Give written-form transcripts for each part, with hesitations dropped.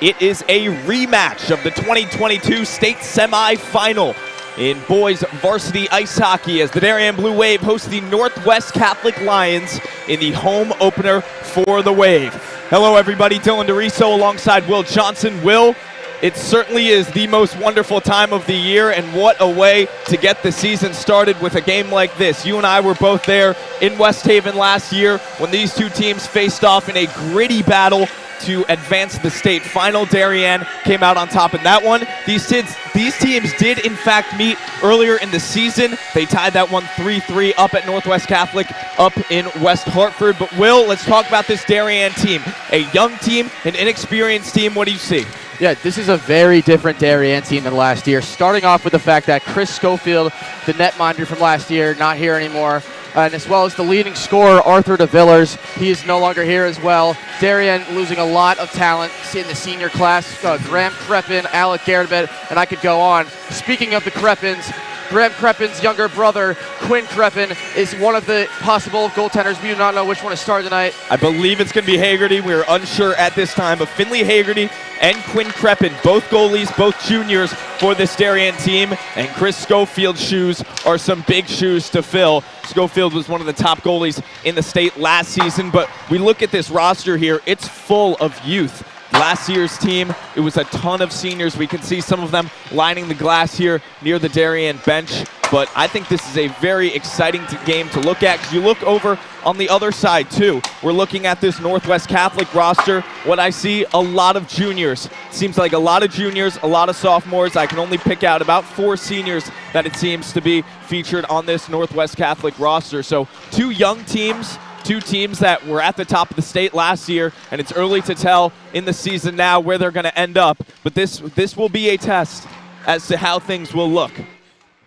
It is a rematch of the 2022 state semifinal in boys varsity ice hockey as the Darien Blue Wave hosts the Northwest Catholic Lions in the home opener for the Wave. Hello everybody, Dylan DeRiso alongside Will Johnson. Will, it certainly is the most wonderful time of the year, and what a way to get the season started with a game like this. You and I were both there in West Haven last year when these two teams faced off in a gritty battle to advance the state final. Darien came out on top in that one. These teams did in fact meet earlier in the season. They tied that one 3-3 up at Northwest Catholic up in West Hartford. But Will, let's talk about this Darien team. A young team, an inexperienced team. What do you see? Yeah, this is a very different Darien team than last year. Starting off with the fact that Chris Schofield, the netminder from last year, not here anymore. And as well as the leading scorer, Arthur DeVillers. He is no longer here as well. Darien losing a lot of talent in the senior class. Graham Crepin, Alec Gardebet, and I could go on. Speaking of the Crepins, Graham Crepin's younger brother, Quinn Crepin, is one of the possible goaltenders. We do not know which one to start tonight. I believe it's going to be Hagerty. We're unsure at this time, but Finley Hagerty and Quinn Crepin, both goalies, both juniors for this Darien team, and Chris Schofield's shoes are some big shoes to fill. Schofield was one of the top goalies in the state last season, but we look at this roster here, it's full of youth. Last year's team, it was a ton of seniors. We can see some of them lining the glass here near the Darien bench. But I think this is a very exciting game to look at, because you look over on the other side too. We're looking at this Northwest Catholic roster. What I see, a lot of juniors. Seems like a lot of juniors, a lot of sophomores. I can only pick out about 4 seniors that it seems to be featured on this Northwest Catholic roster. So 2 young teams. 2 teams that were at the top of the state last year, and it's early to tell in the season now where they're going to end up. But this will be a test as to how things will look.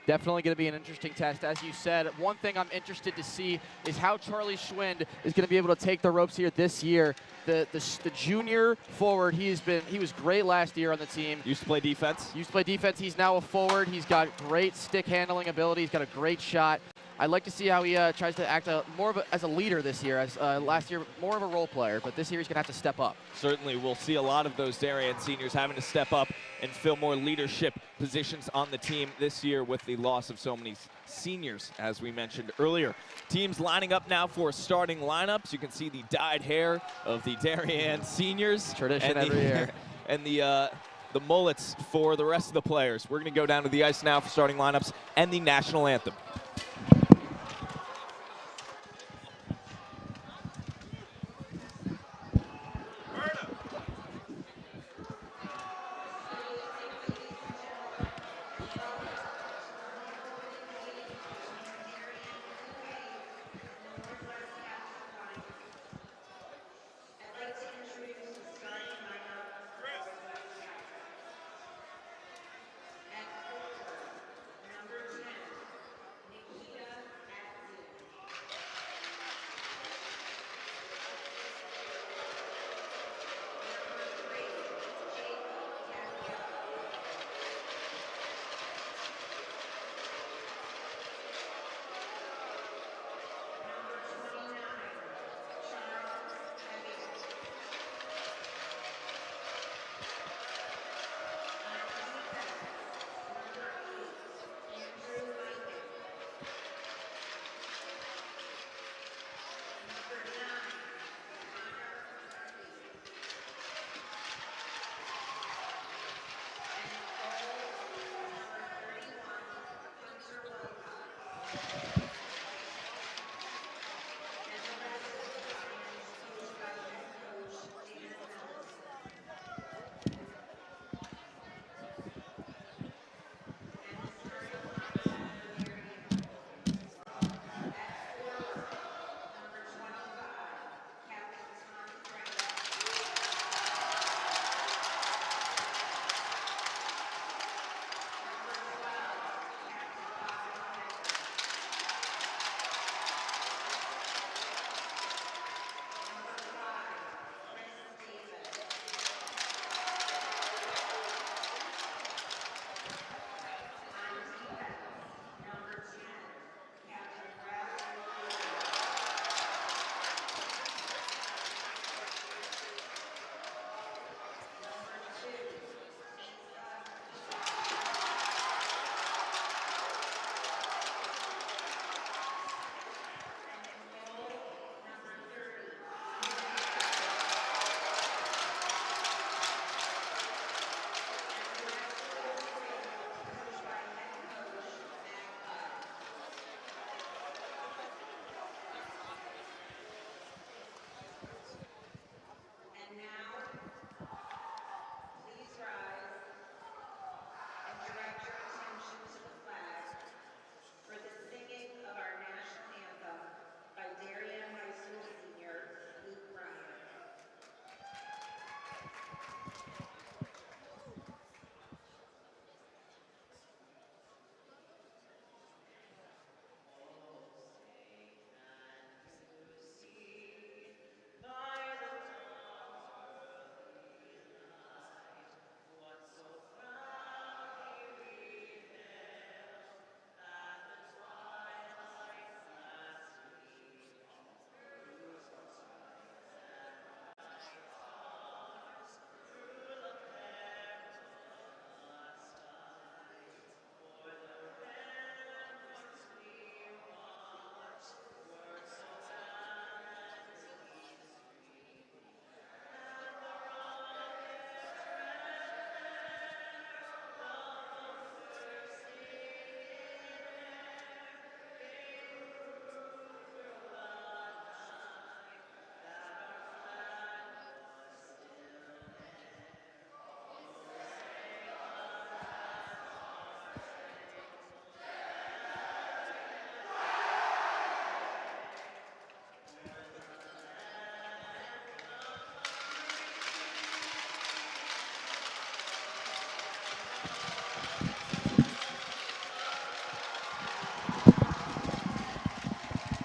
Definitely going to be an interesting test. As you said, one thing I'm interested to see is how Charlie Schwind is going to be able to take the ropes here this year. The junior forward, he was great last year on the team. Used to play defense? Used to play defense. He's now a forward. He's got great stick handling ability. He's got a great shot. I'd like to see how he tries to act as a leader this year. As last year, more of a role player, but this year he's going to have to step up. Certainly, we'll see a lot of those Darien seniors having to step up and fill more leadership positions on the team this year with the loss of so many seniors, as we mentioned earlier. Teams lining up now for starting lineups. You can see the dyed hair of the Darien seniors. Tradition every year. And the mullets for the rest of the players. We're going to go down to the ice now for starting lineups and the national anthem.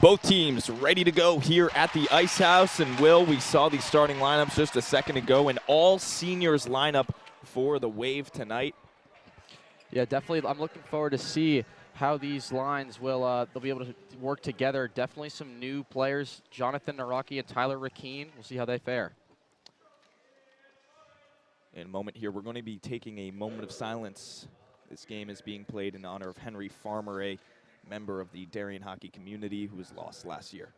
Both teams ready to go here at the Ice House. And Will, we saw the starting lineups just a second ago, and all seniors lineup for the Wave tonight. Yeah, definitely. I'm looking forward to see how these lines will they'll be able to work together. Definitely some new players, Jonathan Naraki and Tyler Rakeen. We'll see how they fare. In a moment here, we're going to be taking a moment of silence. This game is being played in honor of Henry Farmer, a member of the Darien hockey community who was lost last year.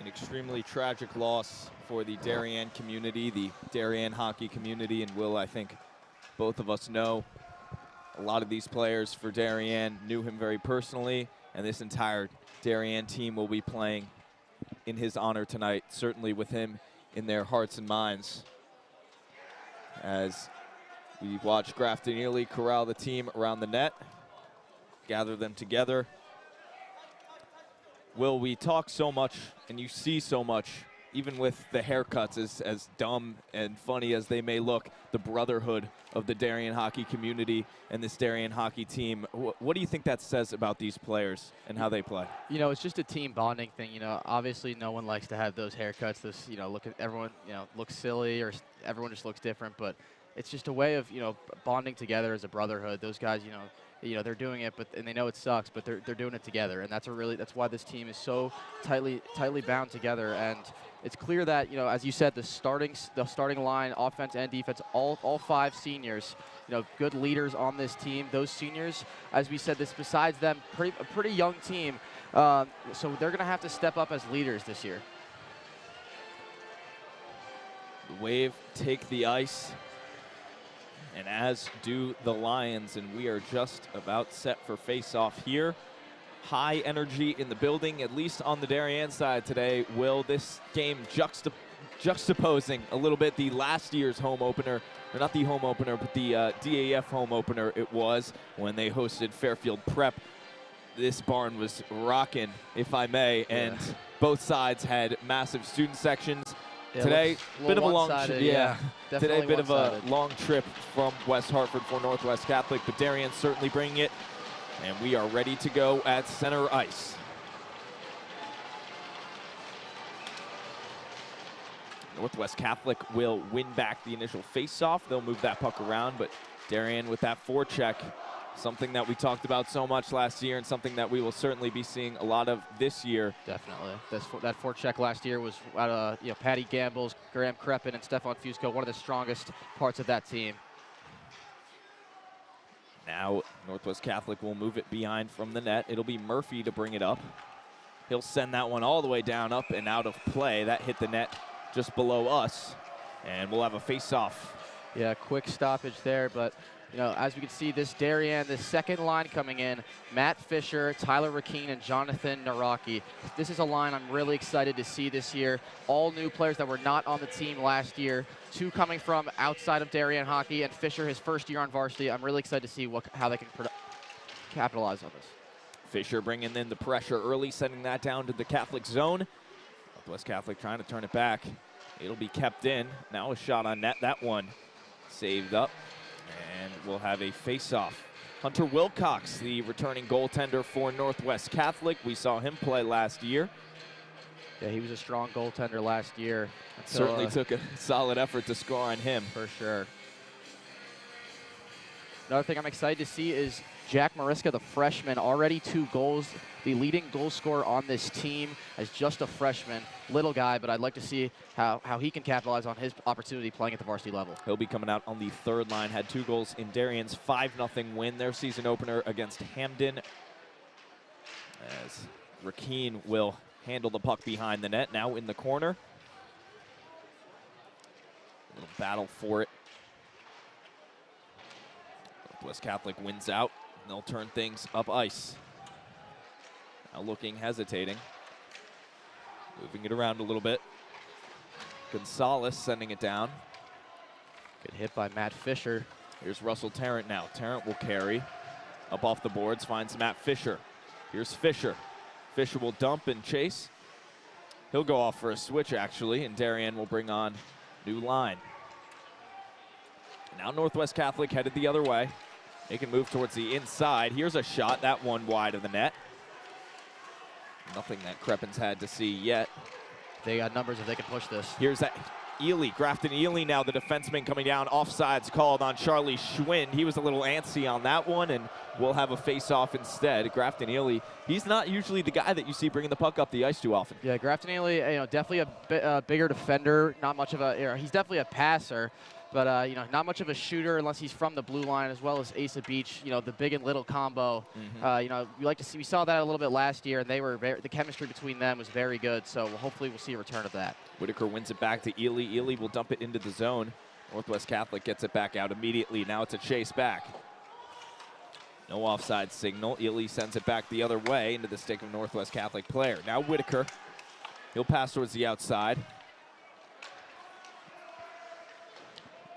An extremely tragic loss for the Darien community, the Darien hockey community, and Will, I think both of us know a lot of these players for Darien, knew him very personally, and this entire Darien team will be playing in his honor tonight, certainly with him in their hearts and minds. As we watch Grafton Ely corral the team around the net, gather them together. Will, we talk so much, and you see so much, even with the haircuts, as dumb and funny as they may look, the brotherhood of the Darien hockey community and this Darien hockey team. What do you think that says about these players and how they play? You know, it's just a team bonding thing. You know, obviously no one likes to have those haircuts. Those, you know, look at everyone, you know, looks silly, or everyone just looks different. But it's just a way of, you know, bonding together as a brotherhood. Those guys, you know, they're doing it, and they know it sucks, but they're doing it together, and that's why this team is so tightly bound together. And it's clear that, you know, as you said, the starting line, offense and defense, all 5 seniors, you know, good leaders on this team. Those seniors, as we said, this besides them, a pretty young team, so they're going to have to step up as leaders this year. The Wave take the ice, and as do the Lions, and we are just about set for face-off here. High energy in the building, at least on the Darien side today. Will, this game juxtaposing a little bit the last year's home opener, or not the home opener, but the DAF home opener it was when they hosted Fairfield Prep. This barn was rocking, if I may, and both sides had massive student sections. Yeah, today, bit of a long trip. Yeah, today, bit of a long trip from West Hartford for Northwest Catholic, but Darien certainly bringing it, and we are ready to go at center ice. Northwest Catholic will win back the initial face-off. They'll move that puck around, but Darien with that forecheck, something that we talked about so much last year and something that we will certainly be seeing a lot of this year. Definitely. That forecheck last year was you know, Patty Gambles, Graham Kreppen, and Stefan Fusco, one of the strongest parts of that team. Now Northwest Catholic will move it behind from the net. It'll be Murphy to bring it up. He'll send that one all the way down, up and out of play. That hit the net just below us, and we'll have a face-off. Yeah, quick stoppage there, but you know, as we can see, this Darien, the second line coming in, Matt Fisher, Tyler Rakeen, and Jonathan Naraki. This is a line I'm really excited to see this year. All new players that were not on the team last year, 2 coming from outside of Darien hockey, and Fisher, his first year on varsity. I'm really excited to see how they can capitalize on this. Fisher bringing in the pressure early, sending that down to the Catholic zone. Northwest Catholic trying to turn it back. It'll be kept in. Now a shot on net. That one saved up. And we'll have a face-off. Hunter Wilcox, the returning goaltender for Northwest Catholic. We saw him play last year. Yeah, he was a strong goaltender last year. Certainly took a solid effort to score on him. For sure. Another thing I'm excited to see is Jack Mariska, the freshman, already 2 goals, the leading goal scorer on this team as just a freshman. Little guy, but I'd like to see how he can capitalize on his opportunity playing at the varsity level. He'll be coming out on the 3rd line, had 2 goals in Darien's 5-0 win, their season opener against Hamden. As Rakeen will handle the puck behind the net, now in the corner. A little battle for it. Northwest Catholic wins out, and they'll turn things up ice. Now looking, hesitating. Moving it around a little bit. Gonzalez sending it down. Good hit by Matt Fisher. Here's Russell Tarrant now. Tarrant will carry. Up off the boards, finds Matt Fisher. Here's Fisher. Fisher will dump and chase. He'll go off for a switch, actually, and Darien will bring on new line. Now Northwest Catholic headed the other way. They can move towards the inside. Here's a shot, that one wide of the net. Nothing that Kreppen's had to see yet. They got numbers if they can push this. Here's that Ely, Grafton Ely now, the defenseman coming down. Offsides called on Charlie Schwind. He was a little antsy on that one, and we'll have a face-off instead. Grafton Ely, he's not usually the guy that you see bringing the puck up the ice too often. Yeah, Grafton Ely, you know, definitely a bigger defender. Not much of a, he's definitely a passer, But, you know, not much of a shooter unless he's from the blue line, as well as Asa Beach, you know, the big and little combo. You know, we saw that a little bit last year, and the chemistry between them was very good. So hopefully we'll see a return of that. Whitaker wins it back to Ely. Ely will dump it into the zone. Northwest Catholic gets it back out immediately. Now it's a chase back. No offside signal. Ely sends it back the other way into the stick of Northwest Catholic player. Now Whitaker. He'll pass towards the outside.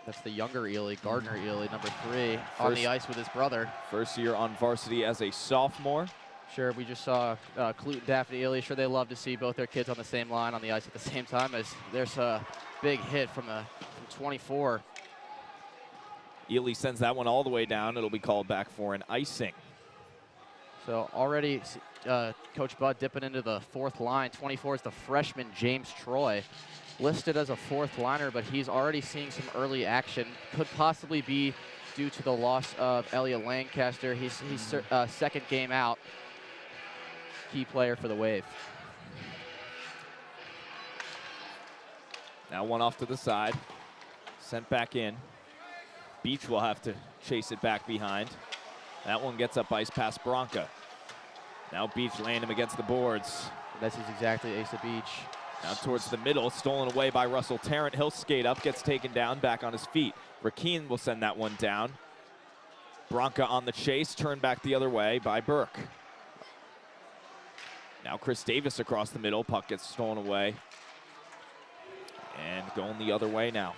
That's the younger Ely, Gardner Ely, number 3, on the ice with his brother. First year on varsity as a sophomore. Sure, we just saw Clute and Daphne Ely. Sure, they love to see both their kids on the same line on the ice at the same time, as there's a big hit from 24. Ely sends that one all the way down. It'll be called back for an icing. So already Coach Budd dipping into the 4th line. 24 is the freshman James Troy, listed as a 4th liner, but he's already seeing some early action. Could possibly be due to the loss of Elliot Lancaster. He's second game out. Key player for the Wave. Now one off to the side. Sent back in. Beach will have to chase it back behind. That one gets up ice past Bronca. Now Beach laying him against the boards. This is exactly Asa Beach. Now towards the middle, stolen away by Russell Tarrant. He'll skate up, gets taken down, back on his feet. Rakeen will send that one down. Bronca on the chase, turned back the other way by Burke. Now Chris Davis across the middle, puck gets stolen away. And going the other way now.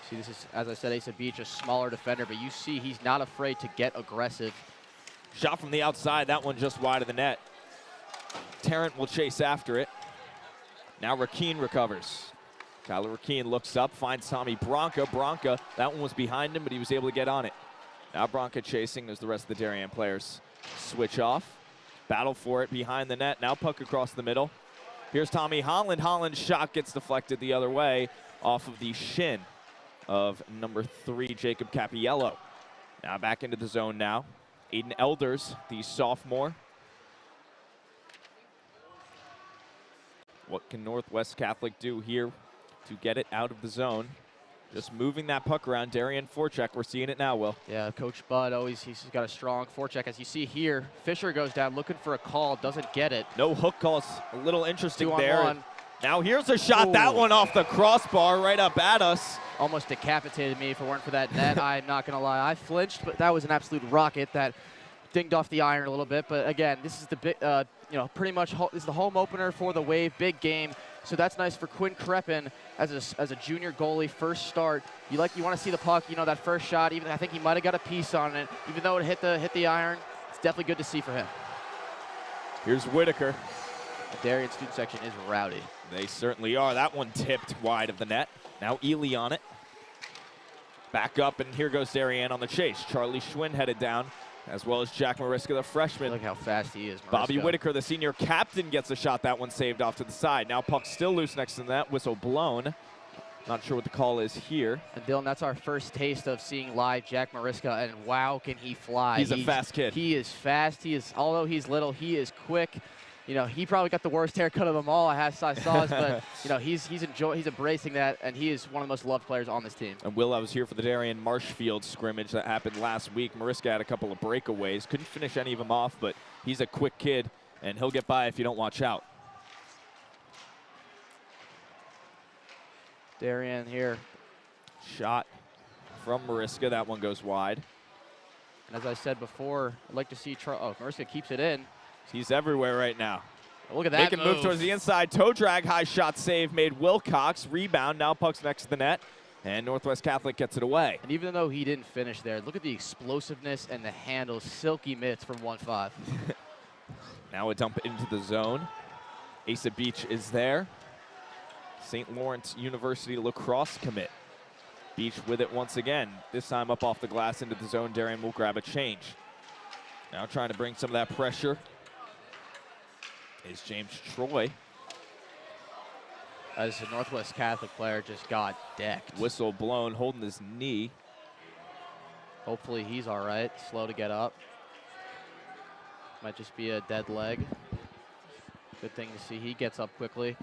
See, this is, as I said, Asa Beach, a smaller defender, but you see he's not afraid to get aggressive. Shot from the outside, that one just wide of the net. Tarrant will chase after it. Now Rakeen recovers. Kyler Rakeen looks up, finds Tommy Bronca. Bronca, that one was behind him, but he was able to get on it. Now Bronca chasing as the rest of the Darien players switch off. Battle for it behind the net. Now puck across the middle. Here's Tommy Holland. Holland's shot gets deflected the other way off of the shin of number 3, Jacob Capiello. Now back into the zone now. Aiden Elders, the sophomore. What can Northwest Catholic do here to get it out of the zone? Just moving that puck around. Darien forecheck. We're seeing it now, Will. Yeah, Coach Budd he's got a strong forecheck. As you see here, Fisher goes down looking for a call, doesn't get it. No hook calls. A little interesting 2-on-1. there. Now here's a shot. Ooh. That one off the crossbar right up at us. Almost decapitated me if it weren't for that net. I'm not going to lie. I flinched, but that was an absolute rocket that dinged off the iron a little bit. But again, this is the big, you know, pretty much this is the home opener for the Wave. Big game. So that's nice for Quinn Creppen as a junior goalie, first start. You want to see the puck, you know, that first shot. Even I think he might have got a piece on it, even though it hit the iron. It's definitely good to see for him. Here's Whitaker. The Darien student section is rowdy. They certainly are. That one tipped wide of the net. Now Ely on it. Back up, and here goes Darien on the chase. Charlie Schwinn headed down, as well as Jack Mariska, the freshman. Look how fast he is, Mariska. Bobby Whitaker, the senior captain, gets a shot. That one saved off to the side. Now puck still loose next to the net. Whistle blown. Not sure what the call is here. And Dylan, that's our first taste of seeing live Jack Mariska, and wow, can he fly. He's a fast kid. He is fast. Although he's little, he is quick. You know, he probably got the worst haircut of them all. I saw, but you know, he's embracing that, and he is one of the most loved players on this team. And Will, I was here for the Darien Marshfield scrimmage that happened last week. Mariska had a couple of breakaways, couldn't finish any of them off, but he's a quick kid, and he'll get by if you don't watch out. Darien here. Shot from Mariska. That one goes wide. And as I said before, I'd like to see Mariska keeps it in. He's everywhere right now. Look at that Making move towards the inside. Toe drag, high shot save made Wilcox. Rebound, now puck's next to the net. And Northwest Catholic gets it away. And even though he didn't finish there, look at the explosiveness and the handles. Silky mitts from 1-5. Now a dump into the zone. Asa Beach is there. St. Lawrence University lacrosse commit. Beach with it once again. This time up off the glass into the zone. Darien will grab a change. Now trying to bring some of that pressure is James Troy. As a Northwest Catholic player just got decked. Whistle blown, holding his knee. Hopefully he's all right. Slow to get up. Might just be a dead leg. Good thing to see he gets up quickly.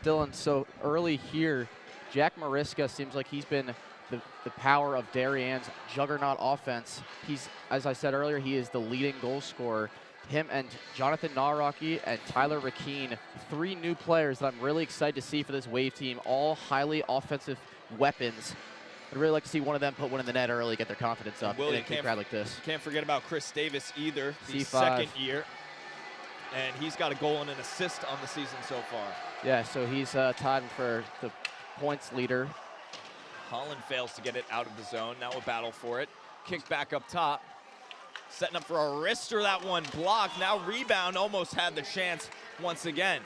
Dylan, so early here, Jack Mariska seems like he's been the power of Darien's juggernaut offense. He's, as I said earlier, he is the leading goal scorer. Him and Jonathan Nawrocki and Tyler Rakeen, 3 new players that I'm really excited to see for this Wave team, all highly offensive weapons. I'd really like to see one of them put one in the net early, get their confidence up in a big crowd like this. Can't forget about Chris Davis either, the C5. second year. And he's got a goal and an assist on the season so far. Yeah, so he's tied for the points leader. Holland fails to get it out of the zone. Now a battle for it. Kick back up top. Setting up for a wrister, that one blocked. Now rebound, almost had the chance once again.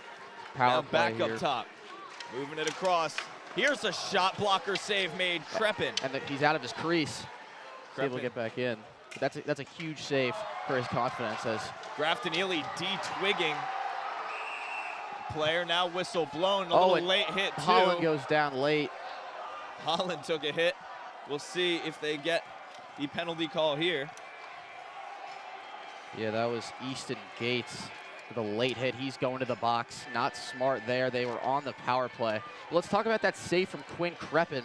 Power now play back here. up top. Moving it across. Here's a shot blocker save made, Crepin. And he's out of his crease. He's able to get back in. But that's a huge save for his confidence. As Grafton Ely de-twigging. Player now whistle blown. A little late hit too. Holland goes down late. Holland took a hit. We'll see if they get the penalty call here. Yeah, that was Easton Gates with a late hit. He's going to the box. Not smart there. They were on the power play. But let's talk about that save from Quinn Crepin.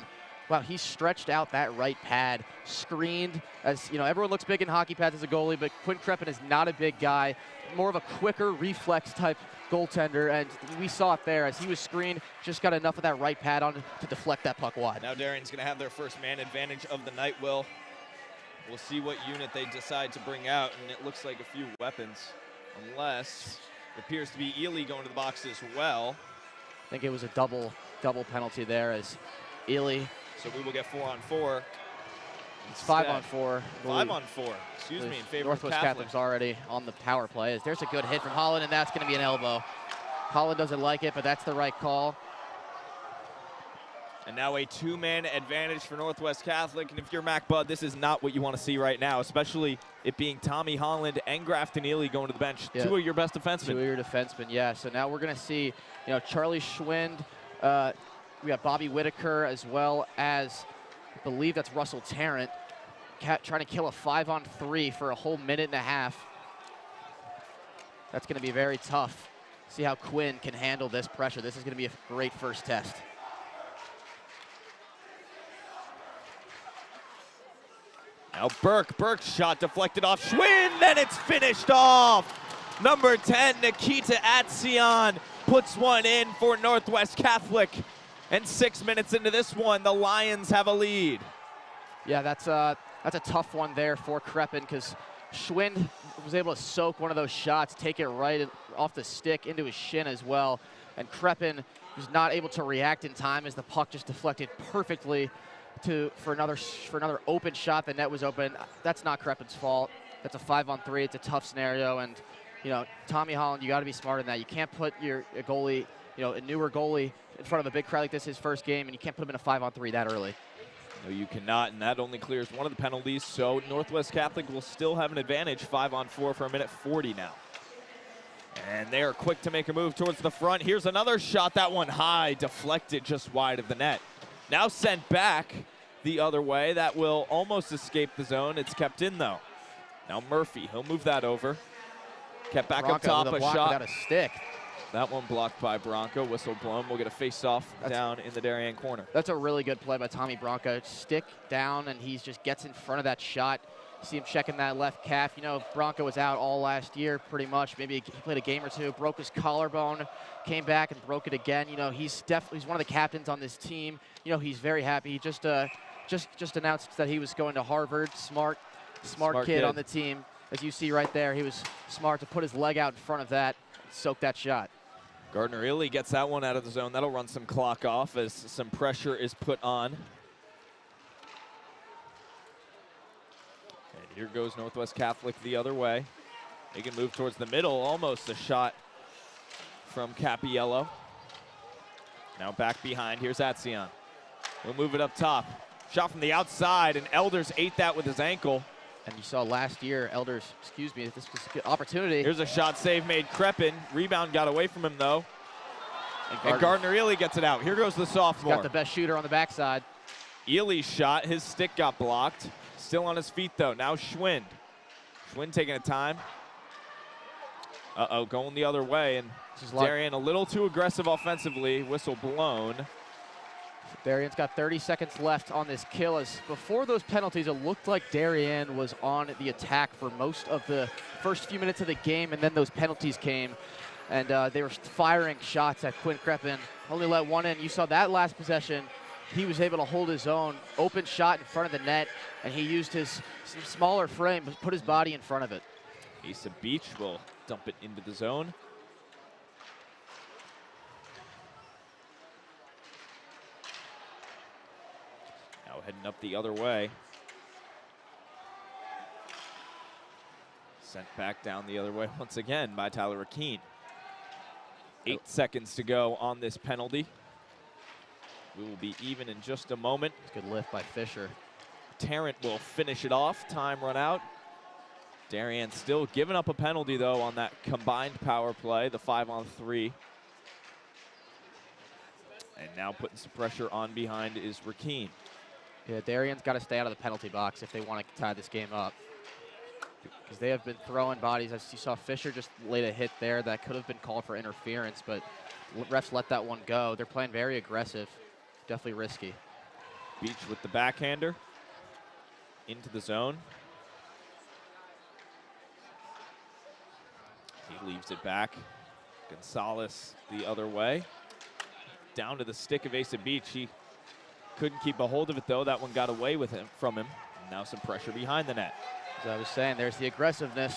Wow, he stretched out that right pad, screened. As you know, everyone looks big in hockey pads as a goalie, but Quinn Crepin is not a big guy, more of a quicker reflex type goaltender, and we saw it there as he was screened, just got enough of that right pad on to deflect that puck wide. Now Darien's going to have their first man advantage of the night, Will. We'll see what unit they decide to bring out, and it looks like a few weapons, unless it appears to be Ely going to the box as well. I think it was a double penalty there as Ely. So we will get 4-on-4. It's 5-on-4. 5-on-4, excuse me, in favor Northwest of Catholic's already on the power play. There's a good hit from Holland, and that's going to be an elbow. Holland doesn't like it, but that's the right call. And now a 2-man advantage for Northwest Catholic. And if you're Mac Bud, this is not what you want to see right now, especially it being Tommy Holland and Grafton Ely going to the bench. Yeah. 2 of your best defensemen. 2 of your defensemen, yeah. So now we're going to see, Charlie Schwind. We got Bobby Whitaker as well as, I believe that's Russell Tarrant, trying to kill a 5-on-3 for a whole minute and a half. That's going to be very tough. See how Quinn can handle this pressure. This is going to be a great first test. Now Burke's shot deflected off Schwind, and it's finished off. Number 10, Nikita Atsion, puts one in for Northwest Catholic. And 6 minutes into this one, the Lions have a lead. Yeah, that's a tough one there for Crepin because Schwind was able to soak one of those shots, take it right off the stick into his shin as well. And Crepin was not able to react in time as the puck just deflected perfectly for another open shot. The net was open. That's not Crepin's fault. That's a 5-on-3. It's a tough scenario, and Tommy Holland, you got to be smart in that. You can't put a goalie, a newer goalie, in front of a big crowd like this, his first game, and you can't put him in a 5-on-3 that early. No, you cannot, and that only clears one of the penalties, so Northwest Catholic will still have an advantage, 5-on-4 for a minute 40 now. And they are quick to make a move towards the front. Here's another shot, that one high, deflected just wide of the net. Now sent back the other way. That will almost escape the zone. It's kept in, though. Now Murphy, he'll move that over. Kept back Bronco up top, with a block shot. without a stick. That one blocked by Bronco, whistle blown. We'll get a face-off down in the Darien corner. That's a really good play by Tommy Bronco. Stick down, and he just gets in front of that shot. You see him checking that left calf. Bronco was out all last year pretty much. Maybe he played a game or two, broke his collarbone, came back and broke it again. He's one of the captains on this team. He's very happy. He just announced that he was going to Harvard. Smart kid on the team. As you see right there, he was smart to put his leg out in front of that, soak that shot. Gardner Ely gets that one out of the zone. That'll run some clock off as some pressure is put on. And here goes Northwest Catholic the other way. They can move towards the middle, almost a shot from Capiello. Now back behind, here's Atsion. He'll move it up top. Shot from the outside, and Elders ate that with his ankle. And you saw last year, Elders, this was a good opportunity. Here's a shot save made Crepin. Rebound got away from him, though. And Gardner Ely gets it out. Here goes the sophomore. He's got the best shooter on the backside. Ely's shot, his stick got blocked. Still on his feet, though. Now Schwind. Schwind taking a time. Going the other way. And Darien a little too aggressive offensively. Whistle blown. Darien's got 30 seconds left on this kill. As before those penalties, it looked like Darien was on the attack for most of the first few minutes of the game, and then those penalties came, and they were firing shots at Quinn Creppen. Only let one in. You saw that last possession. He was able to hold his own. Open shot in front of the net, and he used his smaller frame to put his body in front of it. Asa Beach will dump it into the zone. Now heading up the other way. Sent back down the other way once again by Tyler Rakeen. 8 seconds to go on this penalty. We will be even in just a moment. Good lift by Fisher. Tarrant will finish it off. Time run out. Darien still giving up a penalty, though, on that combined power play, the 5-on-3. And now putting some pressure on behind is Rakeen. Yeah, Darien's got to stay out of the penalty box if they want to tie this game up, because they have been throwing bodies. As you saw, Fisher just laid a hit there that could have been called for interference, but refs let that one go. They're playing very aggressive. Definitely risky. Beach with the backhander into the zone. He leaves it back. Gonzalez the other way. Down to the stick of Asa Beach. He couldn't keep a hold of it, though. That one got away with him from him. And now some pressure behind the net. As I was saying, there's the aggressiveness.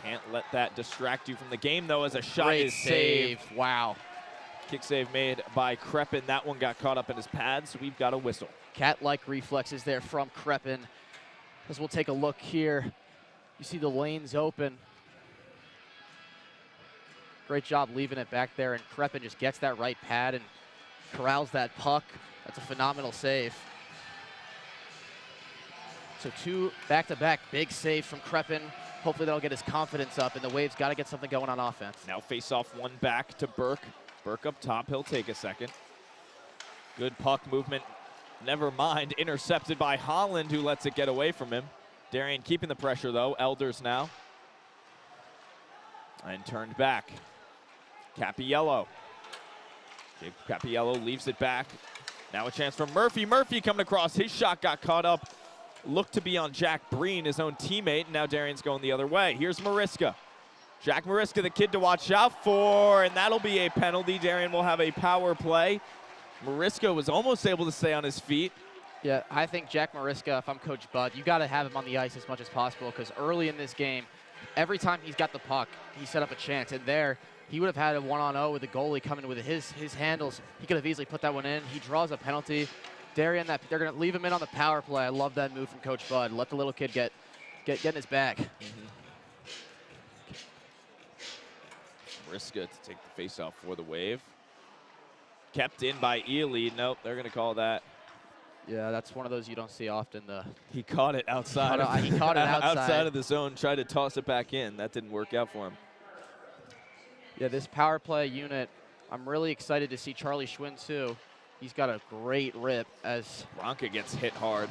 Can't let that distract you from the game, though, as a shot Great is saved. save. Wow. Kick save made by Creppen. That one got caught up in his pads, so we've got a whistle. Cat-like reflexes there from Creppen. As we'll take a look here, you see the lanes open. Great job leaving it back there, and Creppen just gets that right pad and corrals that puck. That's a phenomenal save. So 2 back-to-back big saves from Creppen. Hopefully that'll get his confidence up, and the Waves got to get something going on offense. Now face off one back to Burke. Burke up top, he'll take a second. Good puck movement. Never mind, intercepted by Holland, who lets it get away from him. Darien keeping the pressure, though. Elders now. And turned back. Cappiello. Jake Cappiello leaves it back. Now a chance for Murphy. Murphy coming across. His shot got caught up. Looked to be on Jack Breen, his own teammate, and now Darien's going the other way. Here's Mariska. Jack Mariska, the kid to watch out for, and that'll be a penalty. Darien will have a power play. Mariska was almost able to stay on his feet. Yeah, I think Jack Mariska, if I'm Coach Bud, you got to have him on the ice as much as possible, because early in this game, every time he's got the puck, he set up a chance. And there, he would have had a 1-on-0 with the goalie coming with his handles. He could have easily put that one in. He draws a penalty. Darien, they're going to leave him in on the power play. I love that move from Coach Bud. Let the little kid get in his bag. Mm-hmm. Mariska to take the face-off for the Wave. Kept in by Ely. Nope, they're going to call that. Yeah, that's one of those you don't see often. He caught it outside. He caught it outside of the zone, tried to toss it back in. That didn't work out for him. Yeah, this power play unit, I'm really excited to see Charlie Schwinn, too. He's got a great rip as Bronca gets hit hard.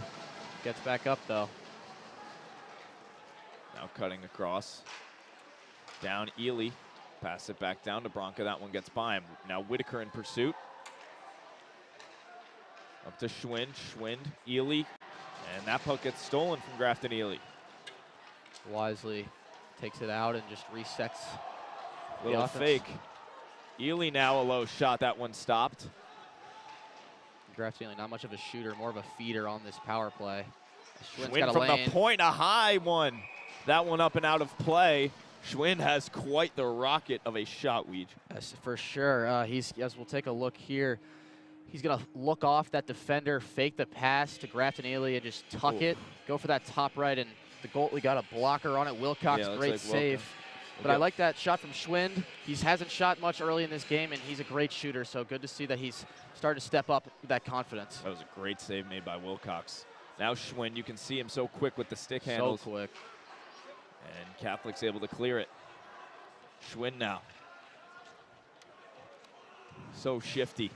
Gets back up, though. Now cutting across. Down Ely. Pass it back down to Bronca. That one gets by him. Now Whitaker in pursuit. Up to Schwind. Schwind, Ely. And that puck gets stolen from Grafton Ely. Wisely takes it out and just resets. Little fake. Ely now a low shot. That one stopped. Grafton Ely, not much of a shooter, more of a feeder on this power play. Schwind from the point, a high one. That one up and out of play. Schwind has quite the rocket of a shot, Weege. Yes, for sure. As we'll take a look here, he's going to look off that defender, fake the pass to Grafton Ely and just tuck it, go for that top right, and the goalie got a blocker on it. Wilcox, great save. But I like that shot from Schwind. He hasn't shot much early in this game, and he's a great shooter, so good to see that he's starting to step up with that confidence. That was a great save made by Wilcox. Now Schwind, you can see him so quick with the stick handles. So quick. And Catholic's able to clear it. Schwind now. So shifty.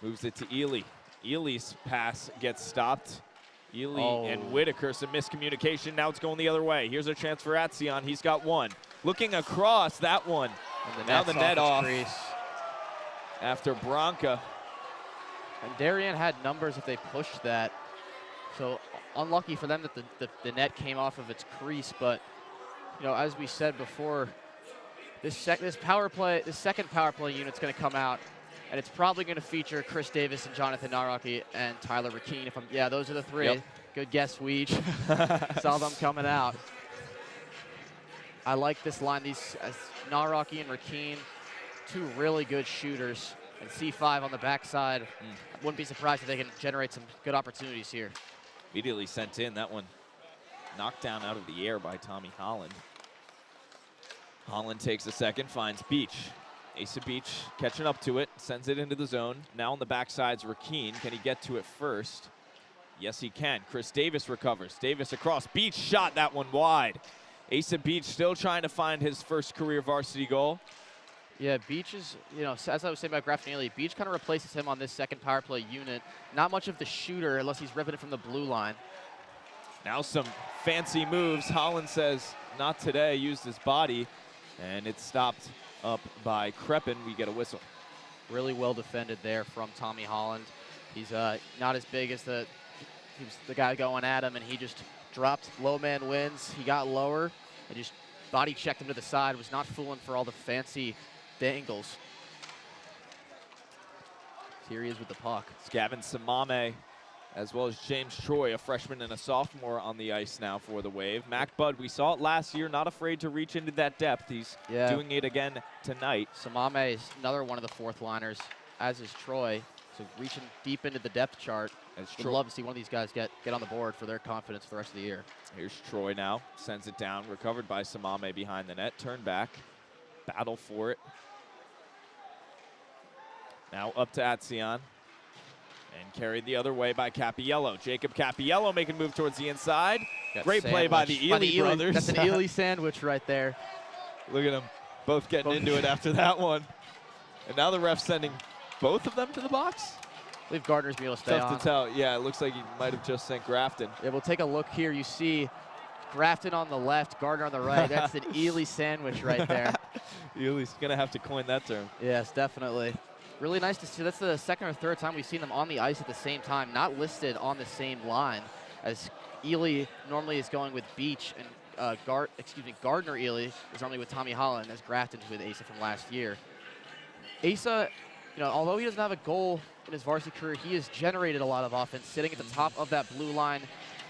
Moves it to Ely. Ely's pass gets stopped. Ely and Whitaker, some miscommunication. Now it's going the other way. Here's a chance for Atsion. He's got one. Looking across, that one. And now the net off. After Bronca And Darien had numbers if they pushed that. So unlucky for them that the net came off of its crease. But, you know, as we said before, this second power play unit's going to come out, and it's probably going to feature Chris Davis and Jonathan Naraki and Tyler Rakeen. Yeah, those are the three. Yep. Good guess, Weege. Saw them coming out. I like this line. These Naraki and Rakeen, two really good shooters, and C5 on the backside. I wouldn't be surprised if they can generate some good opportunities here. Immediately sent in. That one knocked down out of the air by Tommy Holland. Holland takes a second, finds Beach. Asa Beach catching up to it, sends it into the zone. Now on the backside's Rakeen. Can he get to it first? Yes, he can. Chris Davis recovers. Davis across. Beach shot that one wide. Asa Beach still trying to find his first career varsity goal. Yeah, Beach is, you know, as I was saying about Grafton Ely, Beach kind of replaces him on this second power play unit. Not much of the shooter unless he's ripping it from the blue line. Now some fancy moves. Holland says, not today, used his body. And it's stopped up by Crepin. We get a whistle. Really well defended there from Tommy Holland. He's not as big as he was the guy going at him, and he just dropped. Low man wins. He got lower and just body checked him to the side. Was not fooling for all the fancy dangles. Here he is with the puck. It's Gavin Samame, as well as James Troy, a freshman and a sophomore on the ice now for the Wave. Mac Budd, we saw it last year, not afraid to reach into that depth. He's doing it again tonight. Samame is another one of the fourth liners, as is Troy. So reaching deep into the depth chart. Would love to see one of these guys get on the board for their confidence for the rest of the year. Here's Troy now, sends it down, recovered by Samame behind the net, turn back, battle for it. Now up to Atsion. And carried the other way by Capiello. Jacob Capiello making a move towards the inside. Great play by the Ely brothers. That's an Ely sandwich right there. Look at them both getting into it after that one. And now the ref's sending both of them to the box? I believe Gardner's be able to stay on. Tough to tell. Yeah, it looks like he might have just sent Grafton. Yeah, we'll take a look here. You see Grafton on the left, Gardner on the right. That's an Ely sandwich right there. Ely's going to have to coin that term. Yes, definitely. Really nice to see. That's the second or third time we've seen them on the ice at the same time, not listed on the same line, as Ely normally is going with Beach, and Gardner Ely is normally with Tommy Holland, as Grafton's with Asa from last year. Asa, you know, although he doesn't have a goal in his varsity career, he has generated a lot of offense, sitting at the top of that blue line,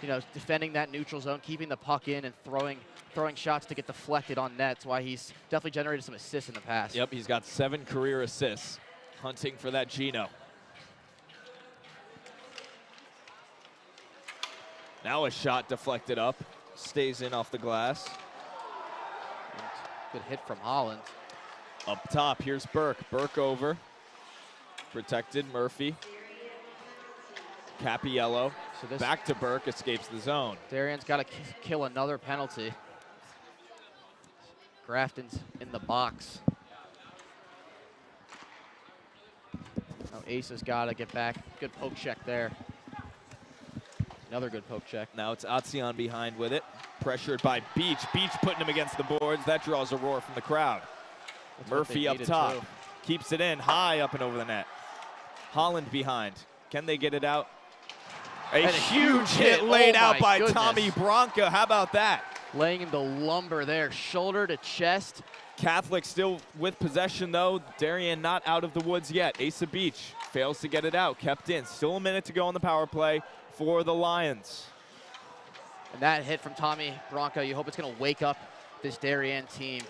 you know, defending that neutral zone, keeping the puck in, and throwing shots to get deflected on net. That's why he's definitely generated some assists in the past. Yep, he's got 7 career assists. Hunting for that Gino. Now a shot deflected up. Stays in off the glass. Good hit from Holland. Up top, here's Burke. Burke over. Protected, Murphy. Capiello. So this back to Burke, escapes the zone. Darien's got to kill another penalty. Grafton's in the box. Asa's got to get back. Good poke check there. Another good poke check. Now it's Atsion behind with it. Pressured by Beach. Beach putting him against the boards. That draws a roar from the crowd. That's Murphy up top. Keeps it in high up and over the net. Holland behind. Can they get it out? A huge hit laid out by Tommy Bronca. How about that? Laying the lumber there, shoulder to chest. Catholic still with possession, though. Darien not out of the woods yet. Asa Beach fails to get it out. Kept in. Still a minute to go on the power play for the Lions. And that hit from Tommy Bronca, you hope it's going to wake up this Darien team.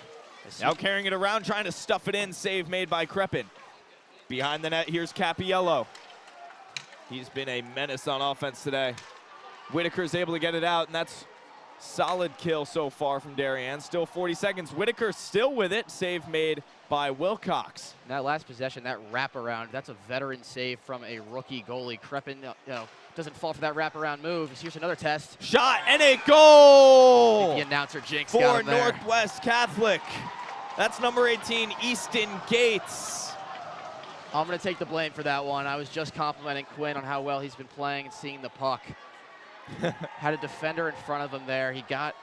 Now carrying it around, trying to stuff it in. Save made by Crepin. Behind the net, here's Capiello. He's been a menace on offense today. Whitaker's able to get it out, and that's solid kill so far from Darien. Still 40 seconds. Whitaker still with it. Save made by Wilcox. And that last possession, that wraparound, that's a veteran save from a rookie goalie. Crepin, doesn't fall for that wraparound move. Here's another test. Shot and a goal! The announcer jinx for Northwest Catholic. That's number 18, Easton Gates. I'm going to take the blame for that one. I was just complimenting Quinn on how well he's been playing and seeing the puck. Had a defender in front of him there. He got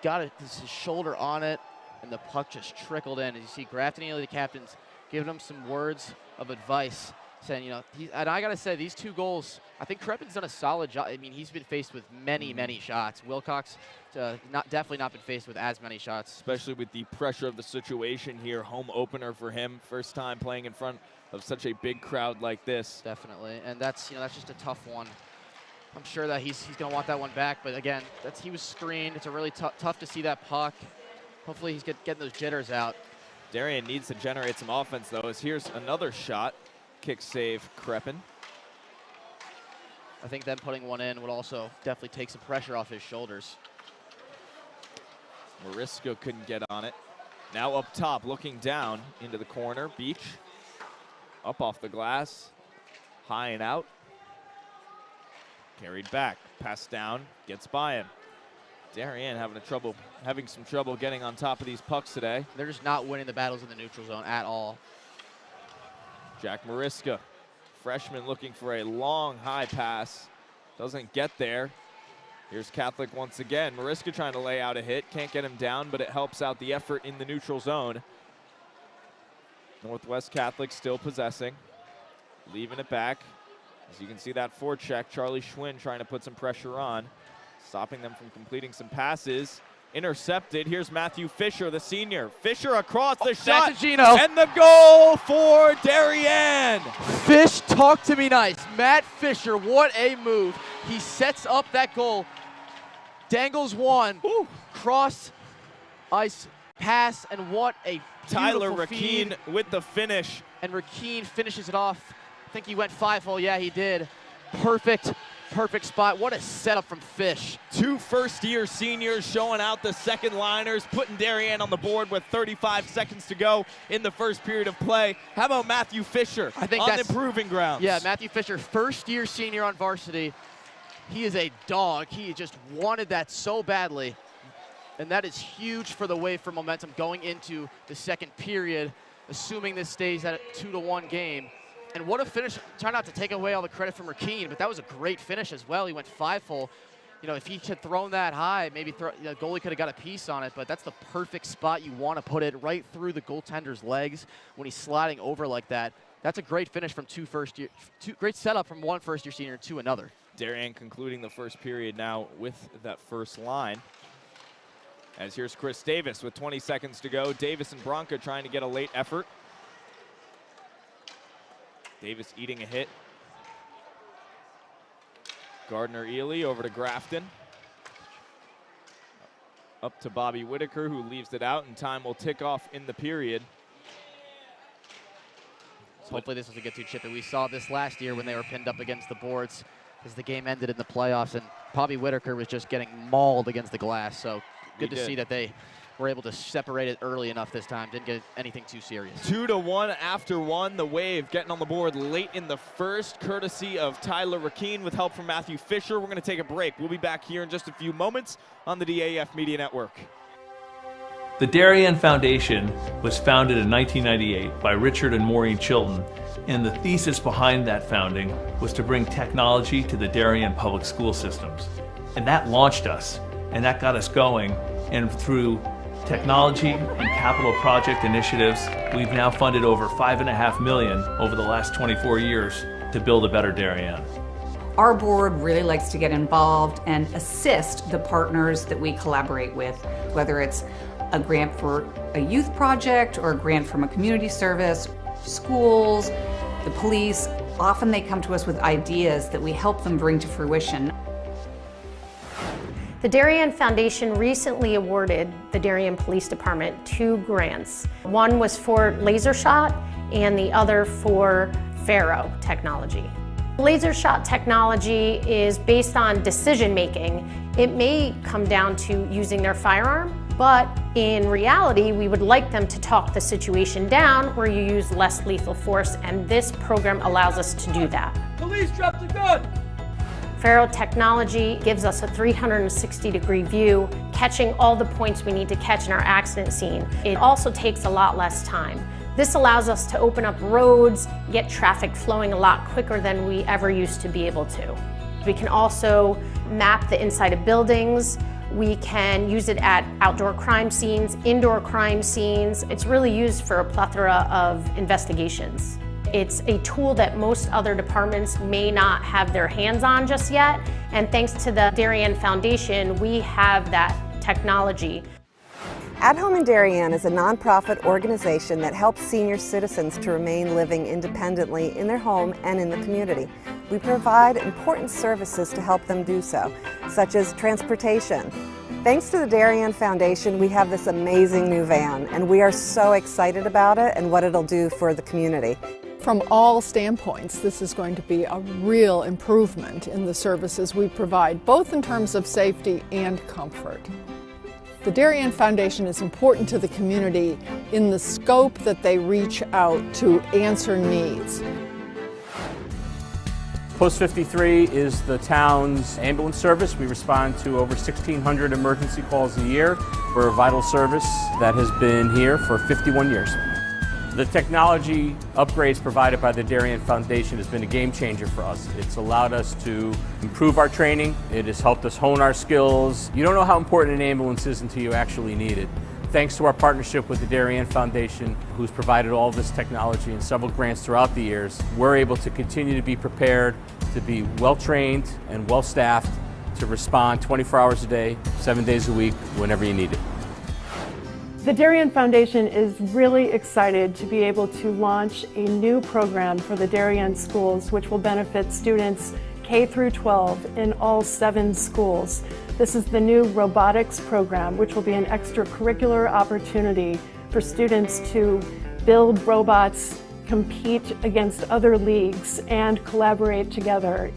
his shoulder on it, and the puck just trickled in. As you see, Grafton Ely, the captain's, giving him some words of advice, saying, and I got to say, these 2 goals, I think Crepin's done a solid job. I mean, he's been faced with many shots. Wilcox, definitely not been faced with as many shots. Especially with the pressure of the situation here. Home opener for him. First time playing in front of such a big crowd like this. Definitely, and that's just a tough one. I'm sure that he's going to want that one back, but again, he was screened. It's a really tough to see that puck. Hopefully he's getting those jitters out. Darien needs to generate some offense, though, as here's another shot. Kick save, Crepin. I think them putting one in would also definitely take some pressure off his shoulders. Mariska couldn't get on it. Now up top, looking down into the corner. Beach, up off the glass, high and out. Carried back, passed down, gets by him. Darien having some trouble getting on top of these pucks today. They're just not winning the battles in the neutral zone at all. Jack Mariska, freshman, looking for a long high pass. Doesn't get there. Here's Catholic once again. Mariska trying to lay out a hit. Can't get him down, but it helps out the effort in the neutral zone. Northwest Catholic still possessing. Leaving it back. As you can see that forecheck, Charlie Schwinn trying to put some pressure on. Stopping them from completing some passes. Intercepted. Here's Matthew Fisher, the senior. Fisher across the shot. Gino. And the goal for Darien. Fish, talk to me nice. Matt Fisher, what a move. He sets up that goal. Dangles one. Ooh. Cross ice pass, and what a Tyler beautiful Rakeen feed. with the finish. And Rakeen finishes it off. I think he went 5-hole. Yeah, he did. Perfect spot. What a setup from Fish. 2 first-year seniors showing out the second liners, putting Darien on the board with 35 seconds to go in the first period of play. How about Matthew Fisher I think on that's the proving grounds? Yeah, Matthew Fisher, first-year senior on varsity. He is a dog. He just wanted that so badly. And that is huge for the Wave for momentum going into the second period, assuming this stays at a 2-1 game. And what a finish. Try not to take away all the credit from Rakeen, but that was a great finish as well. He went 5-hole. If he had thrown that high, maybe the goalie could have got a piece on it, but that's the perfect spot. You want to put it right through the goaltender's legs when he's sliding over like that. That's a great finish from great setup from one first-year senior to another. Darien concluding the first period now with that first line. As here's Chris Davis with 20 seconds to go. Davis and Bronca trying to get a late effort. Davis eating a hit. Gardner-Ely over to Grafton. Up to Bobby Whitaker, who leaves it out, and time will tick off in the period. So hopefully this doesn't get too chippy. We saw this last year when they were pinned up against the boards as the game ended in the playoffs, and Bobby Whitaker was just getting mauled against the glass. So good to see that they were able to separate it early enough this time. Didn't get anything too serious. 2-1 after one. The Wave getting on the board late in the first, courtesy of Tyler Rakeen with help from Matthew Fisher. We're going to take a break. We'll be back here in just a few moments on the DAF Media Network. The Darien Foundation was founded in 1998 by Richard and Maureen Chilton, and the thesis behind that founding was to bring technology to the Darien public school systems. And that launched us, and that got us going, and through technology and capital project initiatives, we've now funded over $5.5 million over the last 24 years to build a better Darien. Our board really likes to get involved and assist the partners that we collaborate with, whether it's a grant for a youth project or a grant from a community service, schools, the police. Often they come to us with ideas that we help them bring to fruition. The Darien Foundation recently awarded the Darien Police Department 2 grants. One was for laser shot and the other for Faro technology. Laser shot technology is based on decision making. It may come down to using their firearm, but in reality, we would like them to talk the situation down where you use less lethal force, and this program allows us to do that. Police dropped the gun! Faro technology gives us a 360-degree view, catching all the points we need to catch in our accident scene. It also takes a lot less time. This allows us to open up roads, get traffic flowing a lot quicker than we ever used to be able to. We can also map the inside of buildings. We can use it at outdoor crime scenes, indoor crime scenes. It's really used for a plethora of investigations. It's a tool that most other departments may not have their hands on just yet, and thanks to the Darien Foundation, we have that technology. At Home in Darien is a nonprofit organization that helps senior citizens to remain living independently in their home and in the community. We provide important services to help them do so, such as transportation. Thanks to the Darien Foundation, we have this amazing new van, and we are so excited about it and what it'll do for the community. From all standpoints, this is going to be a real improvement in the services we provide, both in terms of safety and comfort. The Darien Foundation is important to the community in the scope that they reach out to answer needs. Post 53 is the town's ambulance service. We respond to over 1,600 emergency calls a year. We're a vital service that has been here for 51 years. The technology upgrades provided by the Darien Foundation has been a game changer for us. It's allowed us to improve our training. It has helped us hone our skills. You don't know how important an ambulance is until you actually need it. Thanks to our partnership with the Darien Foundation, who's provided all this technology and several grants throughout the years, we're able to continue to be prepared, to be well-trained and well-staffed, to respond 24 hours a day, 7 days a week, whenever you need it. The Darien Foundation is really excited to be able to launch a new program for the Darien schools, which will benefit students K through 12 in all 7 schools. This is the new robotics program, which will be an extracurricular opportunity for students to build robots, compete against other leagues, and collaborate together.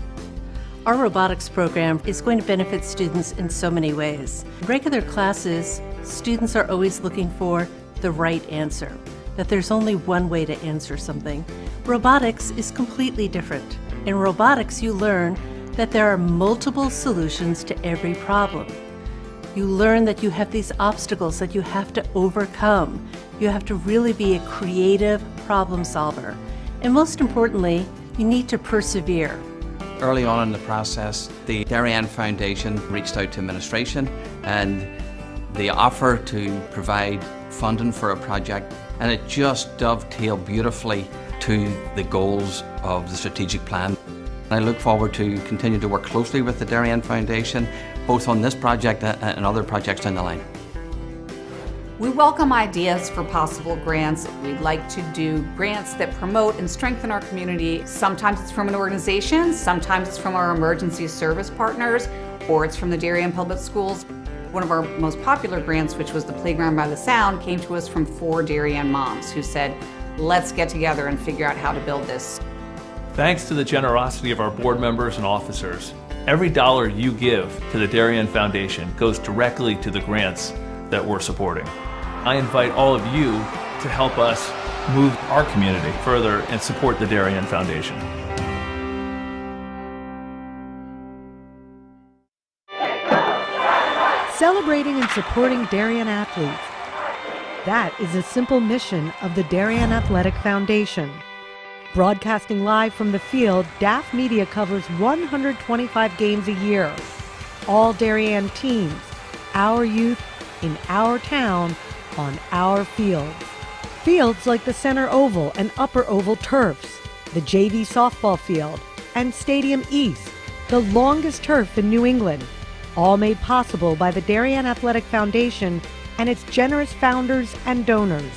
Our robotics program is going to benefit students in so many ways. In regular classes, students are always looking for the right answer, that there's only one way to answer something. Robotics is completely different. In robotics, you learn that there are multiple solutions to every problem. You learn that you have these obstacles that you have to overcome. You have to really be a creative problem solver. And most importantly, you need to persevere. Early on in the process, the Darien Foundation reached out to administration and they offered to provide funding for a project, and it just dovetailed beautifully to the goals of the strategic plan. I look forward to continue to work closely with the Darien Foundation, both on this project and other projects down the line. We welcome ideas for possible grants. We'd like to do grants that promote and strengthen our community. Sometimes it's from an organization, sometimes it's from our emergency service partners, or it's from the Darien Public Schools. One of our most popular grants, which was the Playground by the Sound, came to us from 4 Darien moms who said, let's get together and figure out how to build this. Thanks to the generosity of our board members and officers, every dollar you give to the Darien Foundation goes directly to the grants that we're supporting. I invite all of you to help us move our community further and support the Darien Foundation. Celebrating and supporting Darien athletes. That is a simple mission of the Darien Athletic Foundation. Broadcasting live from the field, DAF Media covers 125 games a year. All Darien teams, our youth, in our town, on our fields. Fields like the Center Oval and Upper Oval turfs, the JV softball field, and Stadium East, the longest turf in New England. All made possible by the Darien Athletic Foundation and its generous founders and donors.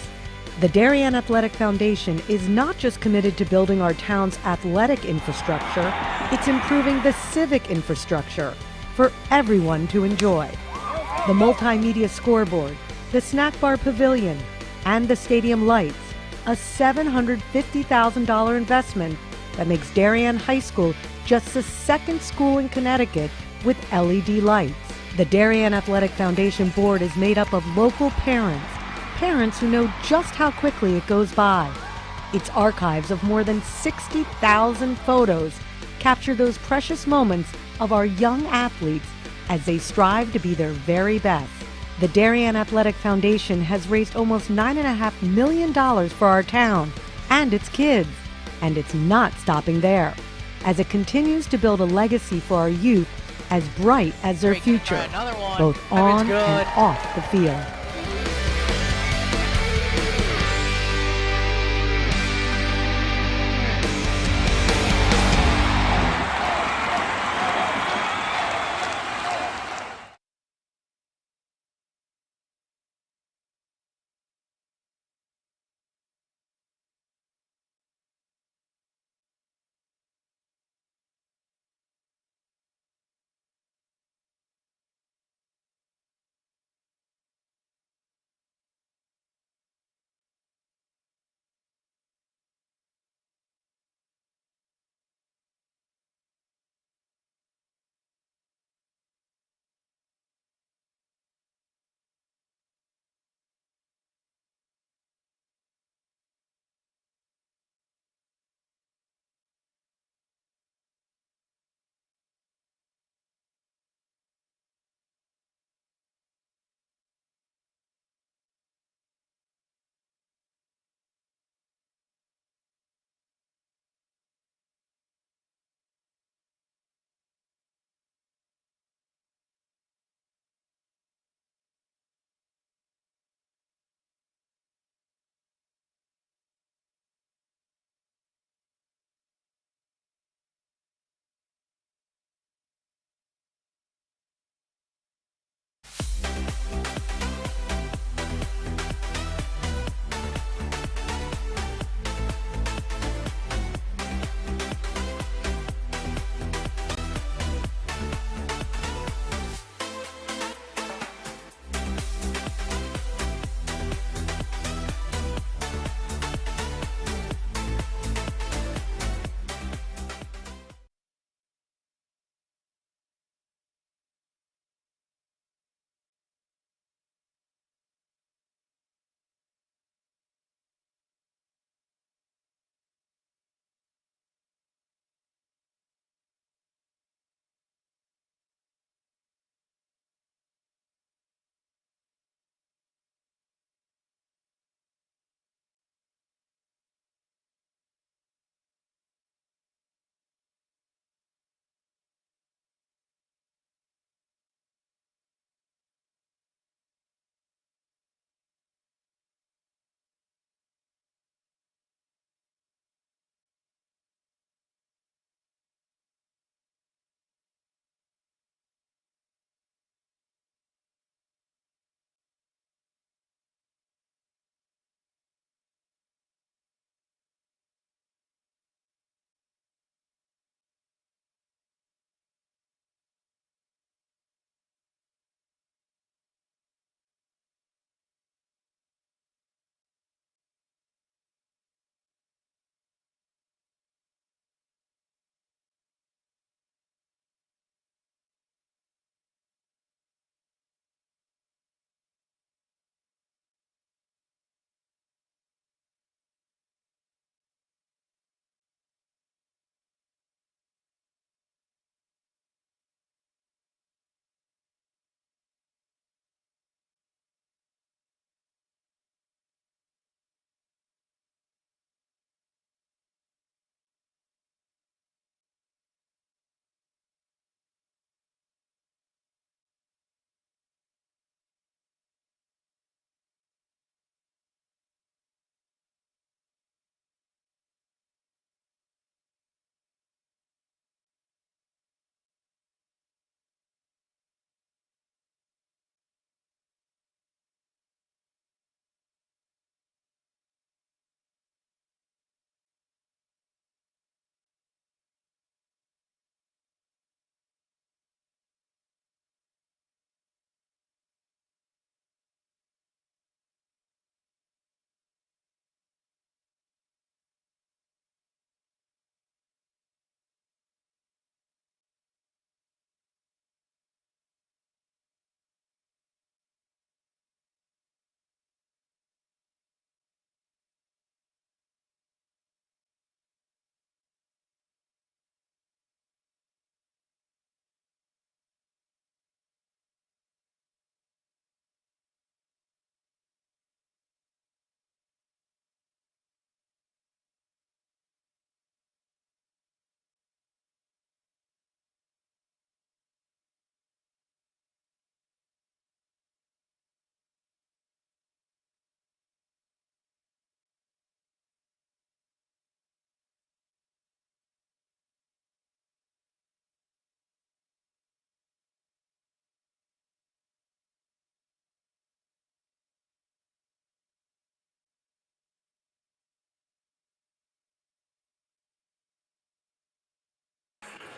The Darien Athletic Foundation is not just committed to building our town's athletic infrastructure, it's improving the civic infrastructure for everyone to enjoy. The multimedia scoreboard, the snack bar pavilion, and the stadium lights, a $750,000 investment that makes Darien High School just the second school in Connecticut with LED lights. The Darien Athletic Foundation board is made up of local parents who know just how quickly it goes by. Its archives of more than 60,000 photos capture those precious moments of our young athletes as they strive to be their very best. The Darien Athletic Foundation has raised almost $9.5 million for our town and its kids, and it's not stopping there, as it continues to build a legacy for our youth as bright as their future, both on and off the field.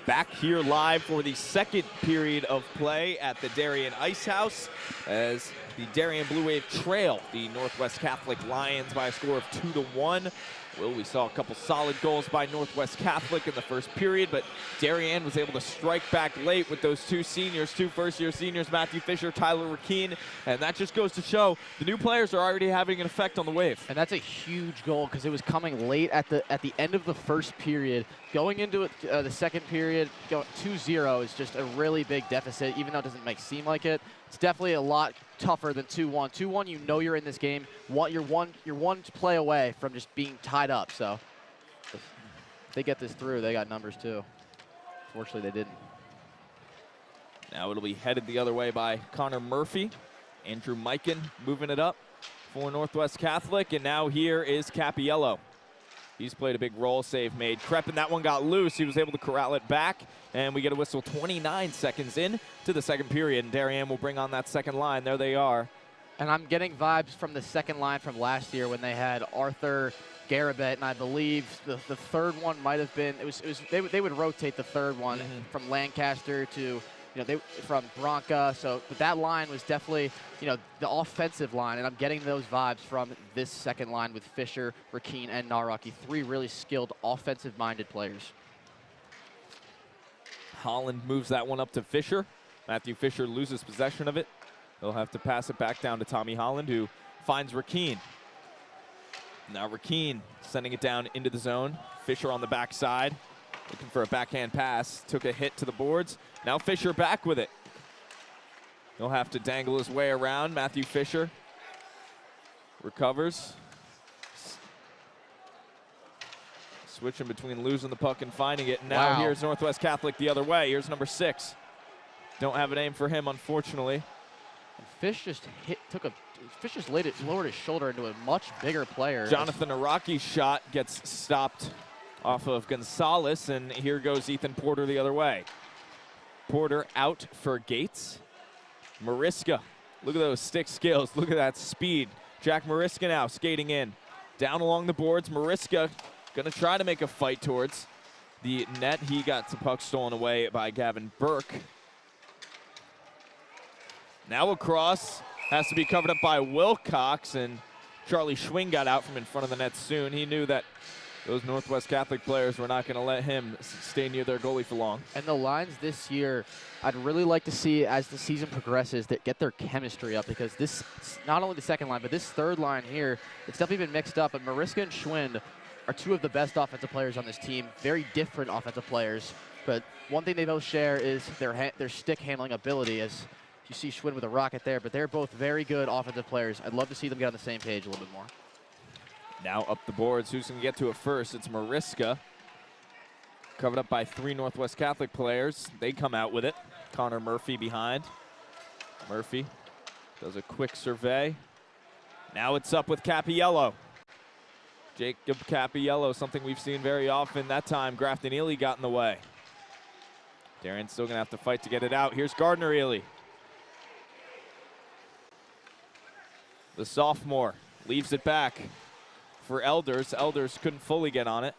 back here live for the second period of play at the Darien Ice House as the Darien Blue Wave trail the Northwest Catholic Lions by a score of 2-1. We saw a couple solid goals by Northwest Catholic in the first period, but Darien was able to strike back late with those two first-year seniors, Matthew Fisher, Tyler Rakeen, and that just goes to show the new players are already having an effect on the Wave. And that's a huge goal because it was coming late at the end of the first period. Going into it, the second period, 2-0 is just a really big deficit, even though it doesn't seem like it. It's definitely a lot tougher than 2-1. 2-1, you know you're in this game. You're one play away from just being tied up. So if they get this through, they got numbers too. Fortunately, they didn't. Now it'll be headed the other way by Connor Murphy. Andrew Mikan moving it up for Northwest Catholic, and now here is Capiello. He's played a big roll, save made. Crepin, that one got loose. He was able to corral it back, and we get a whistle 29 seconds in to the second period, and Darien will bring on that second line. There they are. And I'm getting vibes from the second line from last year when they had Arthur Garabet, and I believe the third one might have been, they would rotate the third one from Lancaster to, from Bronca. But that line was definitely, the offensive line, and I'm getting those vibes from this second line with Fisher, Rakeen, and Naraki. Three really skilled offensive-minded players. Holland moves that one up to Fisher. Matthew Fisher loses possession of it. He'll have to pass it back down to Tommy Holland, who finds Rakeen. Now Rakeen sending it down into the zone. Fisher on the backside, looking for a backhand pass. Took a hit to the boards. Now Fisher back with it. He'll have to dangle his way around. Matthew Fisher recovers. Switching between losing the puck and finding it. And now here's Northwest Catholic the other way. Here's number 6. Don't have a name for him, unfortunately. And Fish just lowered his shoulder into a much bigger player. Jonathan Araki's shot gets stopped off of Gonzalez, and here goes Ethan Porter the other way. Porter out for Gates. Mariska, look at those stick skills. Look at that speed. Jack Mariska now skating in. Down along the boards. Mariska going to try to make a fight towards the net. He got the puck stolen away by Gavin Burke. Now across, has to be covered up by Wilcox, and Charlie Schwing got out from in front of the net soon. He knew that those Northwest Catholic players were not going to let him stay near their goalie for long. And the lines this year, I'd really like to see as the season progresses that get their chemistry up, because this, not only the second line, but this third line here, it's definitely been mixed up. But Mariska and Schwind are two of the best offensive players on this team, very different offensive players. But one thing they both share is their stick handling ability, as you see Schwind with a rocket there, but they're both very good offensive players. I'd love to see them get on the same page a little bit more. Now up the boards. Who's going to get to it first? It's Mariska. Covered up by 3 Northwest Catholic players. They come out with it. Connor Murphy behind. Murphy does a quick survey. Now it's up with Capiello. Jacob Capiello, something we've seen very often. That time, Grafton Ely got in the way. Darien's still going to have to fight to get it out. Here's Gardner Ely. The sophomore leaves it back for Elders. Elders couldn't fully get on it.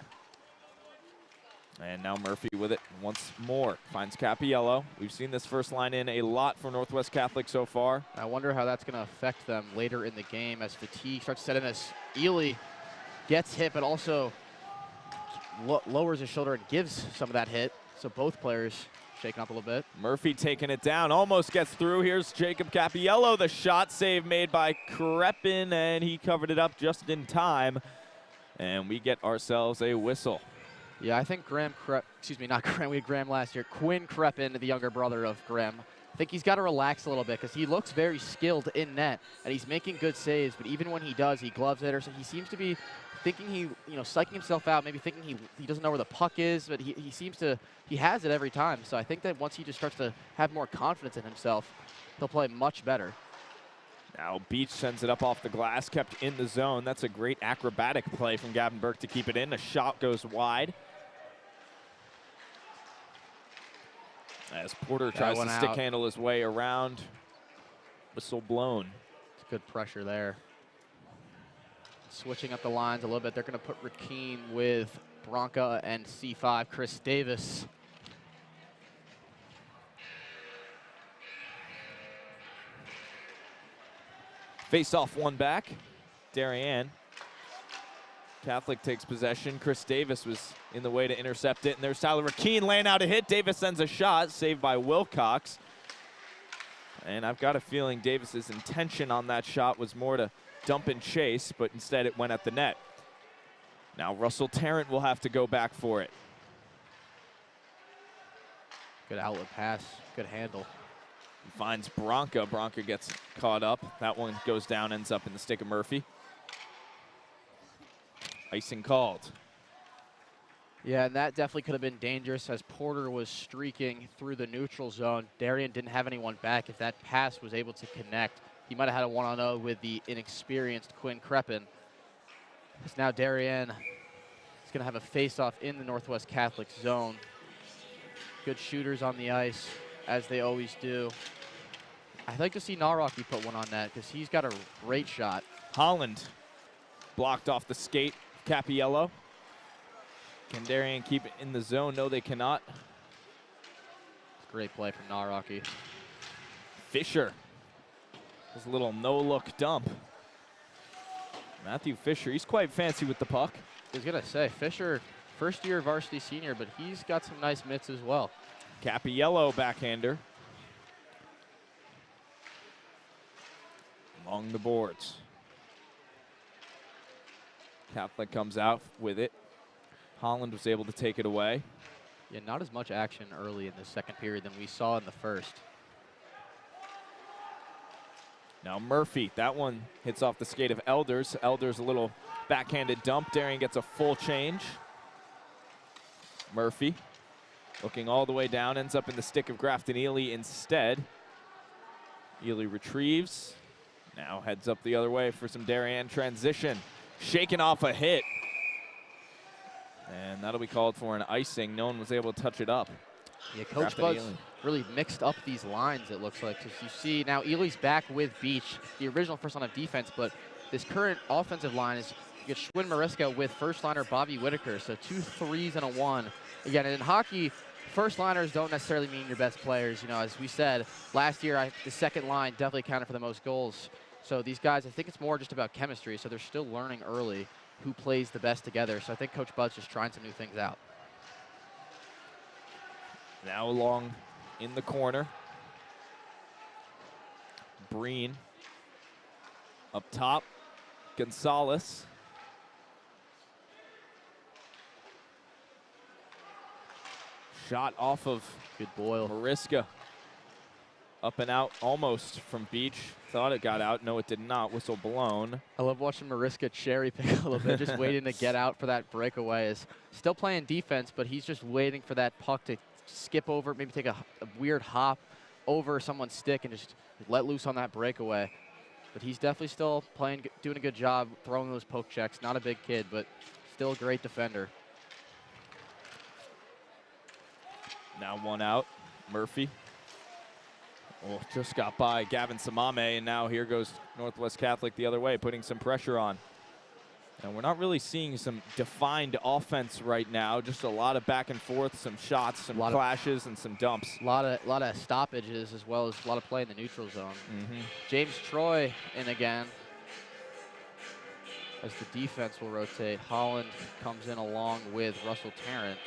And now Murphy with it once more. Finds Capiello. We've seen this first line in a lot for Northwest Catholic so far. I wonder how that's going to affect them later in the game as fatigue starts to set in, as Ely gets hit but also lowers his shoulder and gives some of that hit. So both players shaking up a little bit. Murphy taking it down, almost gets through. Here's Jacob Capiello, the shot save made by Crepin, and he covered it up just in time. And we get ourselves a whistle. Yeah, I think Graham, not Graham, we had Graham last year. Quinn Crepin, the younger brother of Graham. I think he's got to relax a little bit because he looks very skilled in net, and he's making good saves, but even when he does, he gloves it, or so he seems to be thinking psyching himself out, maybe thinking he doesn't know where the puck is, but he has it every time. So I think that once he just starts to have more confidence in himself, he'll play much better. Now Beach sends it up off the glass, kept in the zone. That's a great acrobatic play from Gavin Burke to keep it in. A shot goes wide. As Porter tries to stick handle his way around. Whistle blown. It's good pressure there. Switching up the lines a little bit. They're going to put Rakeen with Bronca and C5, Chris Davis. Face off one back. Darien. Catholic takes possession. Chris Davis was in the way to intercept it. And there's Tyler Rakeen laying out a hit. Davis sends a shot, saved by Wilcox. And I've got a feeling Davis's intention on that shot was more to dump and chase, but instead it went at the net. Now Russell Tarrant will have to go back for it. Good outlet pass, good handle. He finds Bronca. Bronca gets caught up. That one goes down, ends up in the stick of Murphy. Icing called. Yeah, and that definitely could have been dangerous as Porter was streaking through the neutral zone. Darien didn't have anyone back. If that pass was able to connect, he might have had a one-on-0 with the inexperienced Quinn Crepin. It's now Darien is going to have a face-off in the Northwest Catholic zone. Good shooters on the ice, as they always do. I'd like to see Nawrocki put one on that because he's got a great shot. Holland blocked off the skate. Capiello. Can Darien keep it in the zone? No, they cannot. It's a great play from Nawrocki. Fisher. His little no-look dump. Matthew Fisher, he's quite fancy with the puck. I was going to say, Fisher, first-year varsity senior, but he's got some nice mitts as well. Capiello backhander. Along the boards. Catholic comes out with it. Holland was able to take it away. Yeah, not as much action early in the second period than we saw in the first. Now Murphy, that one hits off the skate of Elders. Elders a little backhanded dump. Darien gets a full change. Murphy looking all the way down, ends up in the stick of Grafton Ely instead. Ely retrieves. Now heads up the other way for some Darien transition. Shaking off a hit. And that'll be called for an icing. No one was able to touch it up. Yeah, Coach Bud's really mixed up these lines, it looks like. Because you see now Ely's back with Beach, the original first line of defense, but this current offensive line is you get Schwinn Mariska with first liner Bobby Whitaker. So 2 3s and a 1. Again, in hockey, first liners don't necessarily mean your best players. You know, as we said, last year the second line definitely counted for the most goals. So these guys, I think it's more just about chemistry. So they're still learning early who plays the best together. So I think Coach Bud's just trying some new things out. Now along in the corner. Breen up top. Gonzalez. Shot off of good Boyle. Mariska. Up and out almost from Beach. Thought it got out. No, it did not. Whistle blown. I love watching Mariska cherry pick a little bit, just waiting to get out for that breakaway. Is still playing defense, but he's just waiting for that puck to skip over, maybe take a weird hop over someone's stick and just let loose on that breakaway. But he's definitely still playing, doing a good job throwing those poke checks. Not a big kid, but still a great defender. Now one out. Murphy. Oh, just got by Gavin Samame, and now here goes Northwest Catholic the other way, putting some pressure on. And we're not really seeing some defined offense right now, just a lot of back and forth, some shots, some clashes, and some dumps. A lot of stoppages as well as a lot of play in the neutral zone. James Troy in again. As the defense will rotate, Holland comes in along with Russell Tarrant.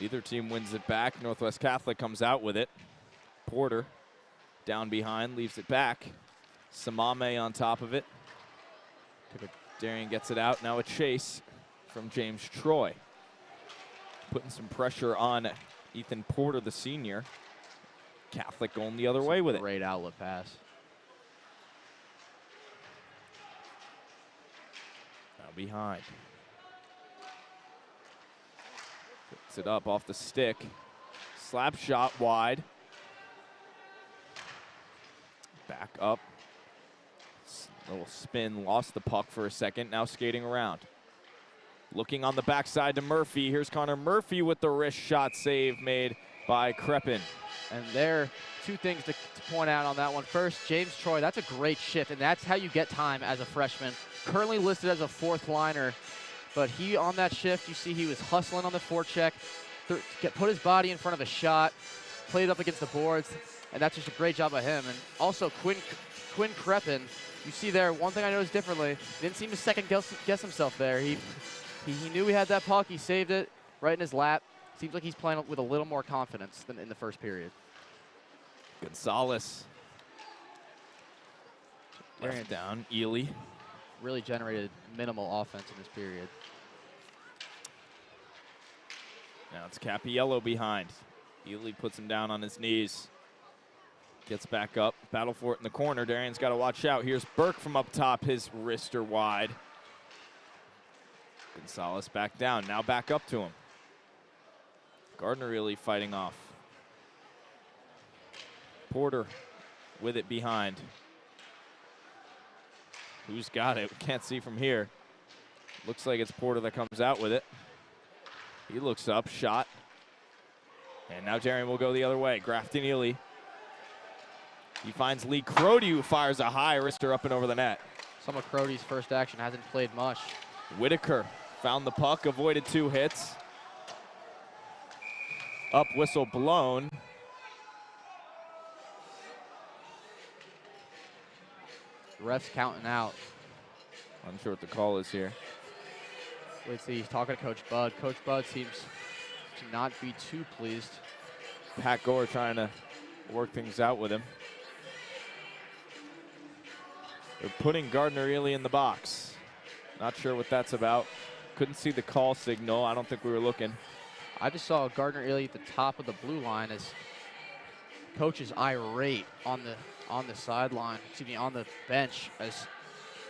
Neither team wins it back. Northwest Catholic comes out with it. Porter down behind, leaves it back. Samame on top of it. Darien gets it out. Now a chase from James Troy. Putting some pressure on Ethan Porter, the senior. Catholic going the other way with it. Great outlet pass. Now behind. Gets it up off the stick. Slap shot wide. Back up. Little spin, lost the puck for a second. Now skating around. Looking on the backside to Murphy. Here's Connor Murphy with the wrist shot save made by Crepin. And there are two things to point out on that one. First, James Troy, that's a great shift, and that's how you get time as a freshman. Currently listed as a fourth liner But he, on that shift, you see he was hustling on the forecheck, put his body in front of a shot, played up against the boards, and that's just a great job by him. And also Quinn Creppin, you see there, one thing I noticed differently, he didn't seem to second guess himself there. He knew he had that puck, he saved it right in his lap. Seems like he's playing with a little more confidence than in the first period. Gonzalez. Left down, Ely. Really generated minimal offense in this period. Now it's Cappiello behind. Ely puts him down on his knees. Gets back up, battle for it in the corner. Darien's got to watch out. Here's Burke from up top. His wrists are wide. Gonzalez back down, now back up to him. Gardner Ely fighting off. Porter with it behind. Who's got it? We can't see from here. Looks like it's Porter that comes out with it. He looks up, shot. And now Darien will go the other way. Grafton Ely. He finds Lee Crody, who fires a high wrister up and over the net. Some of Crody's first action hasn't played much. Whitaker found the puck, avoided 2 hits. Up whistle blown. Ref's counting out. Unsure what the call is here. Let's see, he's talking to Coach Bud. Coach Bud seems to not be too pleased. Pat Gore trying to work things out with him. They're putting Gardner Ely in the box. Not sure what that's about. Couldn't see the call signal. I don't think we were looking. I just saw Gardner Ely at the top of the blue line as coach is irate on the sideline, on the bench, as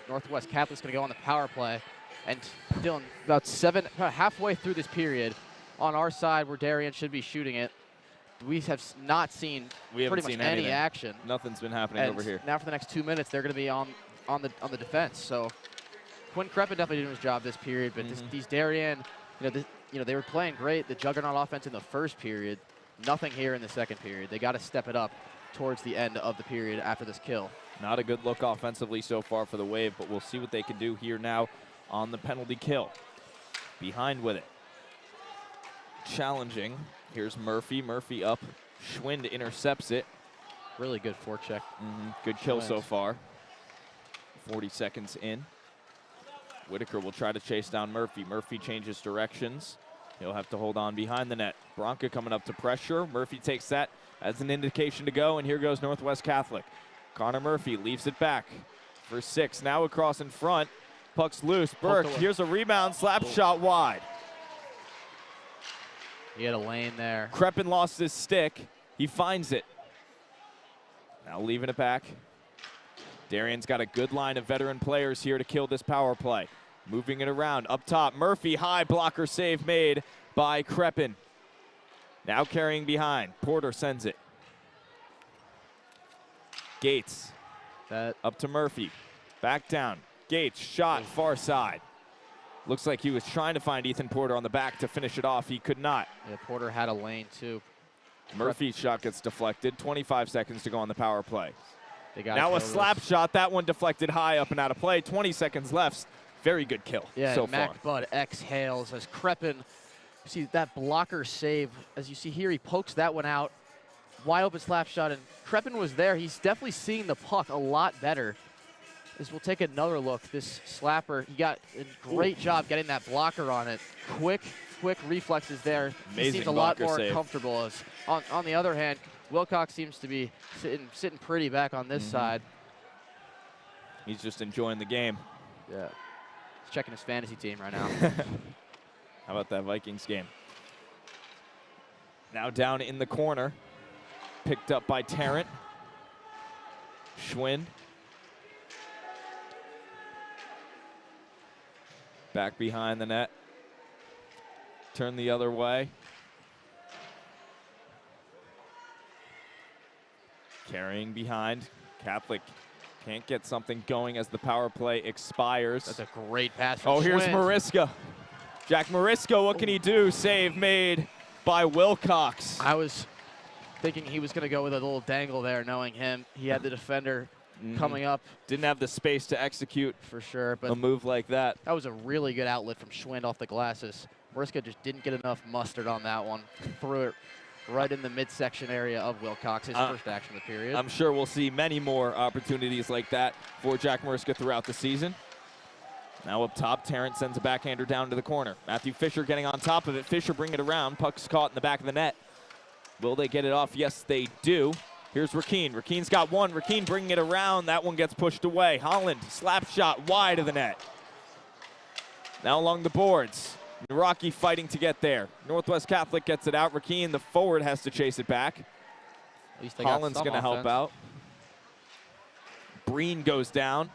Northwest Catholic's going to go on the power play. And Dylan, about halfway through this period, on our side where Darien should be shooting it, we have not seen pretty much any action. Nothing's been happening over here. Now for the next 2 minutes, they're going to be on the defense. So Quinn Creppin definitely did his job this period, but these Darien, they were playing great. The juggernaut offense in the first period, nothing here in the second period. They got to step it up towards the end of the period after this kill. Not a good look offensively so far for the Wave, but we'll see what they can do here now on the penalty kill. Behind with it. Challenging. Here's Murphy. Murphy up. Schwind intercepts it. Really good forecheck. Good kill so far. 40 seconds in. Whitaker will try to chase down Murphy. Murphy changes directions. He'll have to hold on behind the net. Bronca coming up to pressure. Murphy takes that as an indication to go, and here goes Northwest Catholic. Connor Murphy leaves it back for 6. Now across in front. Puck's loose. Burke, here's a rebound. Slap shot wide. He had a lane there. Creppin lost his stick. He finds it. Now leaving it back. Darien's got a good line of veteran players here to kill this power play. Moving it around. Up top, Murphy, high blocker save made by Creppin. Now carrying behind. Porter sends it. Gates. Up to Murphy. Back down. Gates, shot, far side. Looks like he was trying to find Ethan Porter on the back to finish it off. He could not. Yeah, Porter had a lane too. Murphy's shot gets deflected. 25 seconds to go on the power play. Now a slap shot. That one deflected high up and out of play. 20 seconds left. Very good kill so far. Mac Bud exhales as Creppin, see that blocker save. As you see here, he pokes that one out. Wide open slap shot, and Creppin was there. He's definitely seeing the puck a lot better. As we'll take another look, this slapper, he got a great job getting that blocker on it. Quick reflexes there. Amazing. He seems a lot more save. comfortable. As on the other hand, Wilcox seems to be sitting pretty back on this side. He's just enjoying the game. Yeah. He's checking his fantasy team right now. How about that Vikings game? Now down in the corner. Picked up by Tarrant. Schwind. Back behind the net. Turn the other way. Carrying behind. Catholic can't get something going as the power play expires. That's a great pass from here's Schwind. Mariska. Jack Mariska, what can he do? Save made by Wilcox. I was thinking he was going to go with a little dangle there, knowing him. He had the defender coming up. Didn't have the space to execute for sure, but a move like that. That was a really good outlet from Schwind off the glasses. Mariska just didn't get enough mustard on that one. Threw it right in the midsection area of Wilcox's first action of the period. I'm sure we'll see many more opportunities like that for Jack Mariska throughout the season. Now up top, Terrence sends a backhander down to the corner. Matthew Fisher getting on top of it. Fisher bring it around. Puck's caught in the back of the net. Will they get it off? Yes, they do. Here's Rakeen. Rakeen's got one. Rakeen bringing it around. That one gets pushed away. Holland, slap shot wide of the net. Now along the boards. Rocky fighting to get there. Northwest Catholic gets it out. Rakeen, the forward, has to chase it back. At least they Holland's got going to help out. Breen goes down.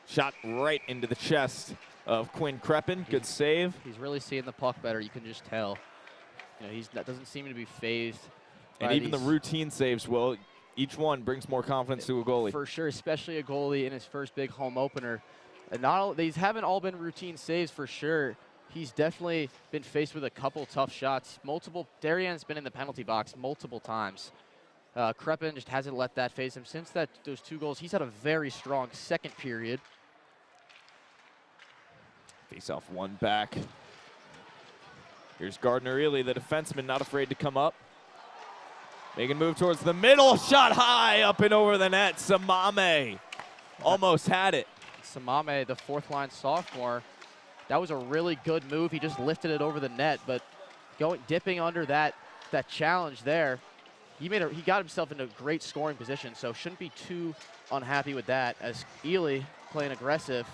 Shot right into the chest of Quinn Kreppen. Good save. He's really seeing the puck better. You can just tell. You know, that doesn't seem to be phased. And even the routine saves, Will, each one brings more confidence to a goalie. For sure, especially a goalie in his first big home opener. And these haven't all been routine saves for sure. He's definitely been faced with a couple tough shots. Darien's been in the penalty box multiple times. Kreppen just hasn't let that phase him. Since those 2 goals, he's had a very strong second period. Face off one back. Here's Gardner-Ely, the defenseman, not afraid to come up. Making a move towards the middle. Shot high up and over the net. Samame almost had it. Samame, the 4th-line sophomore, that was a really good move. He just lifted it over the net, but dipping under that challenge there, he got himself into a great scoring position, so shouldn't be too unhappy with that as Ely playing aggressive.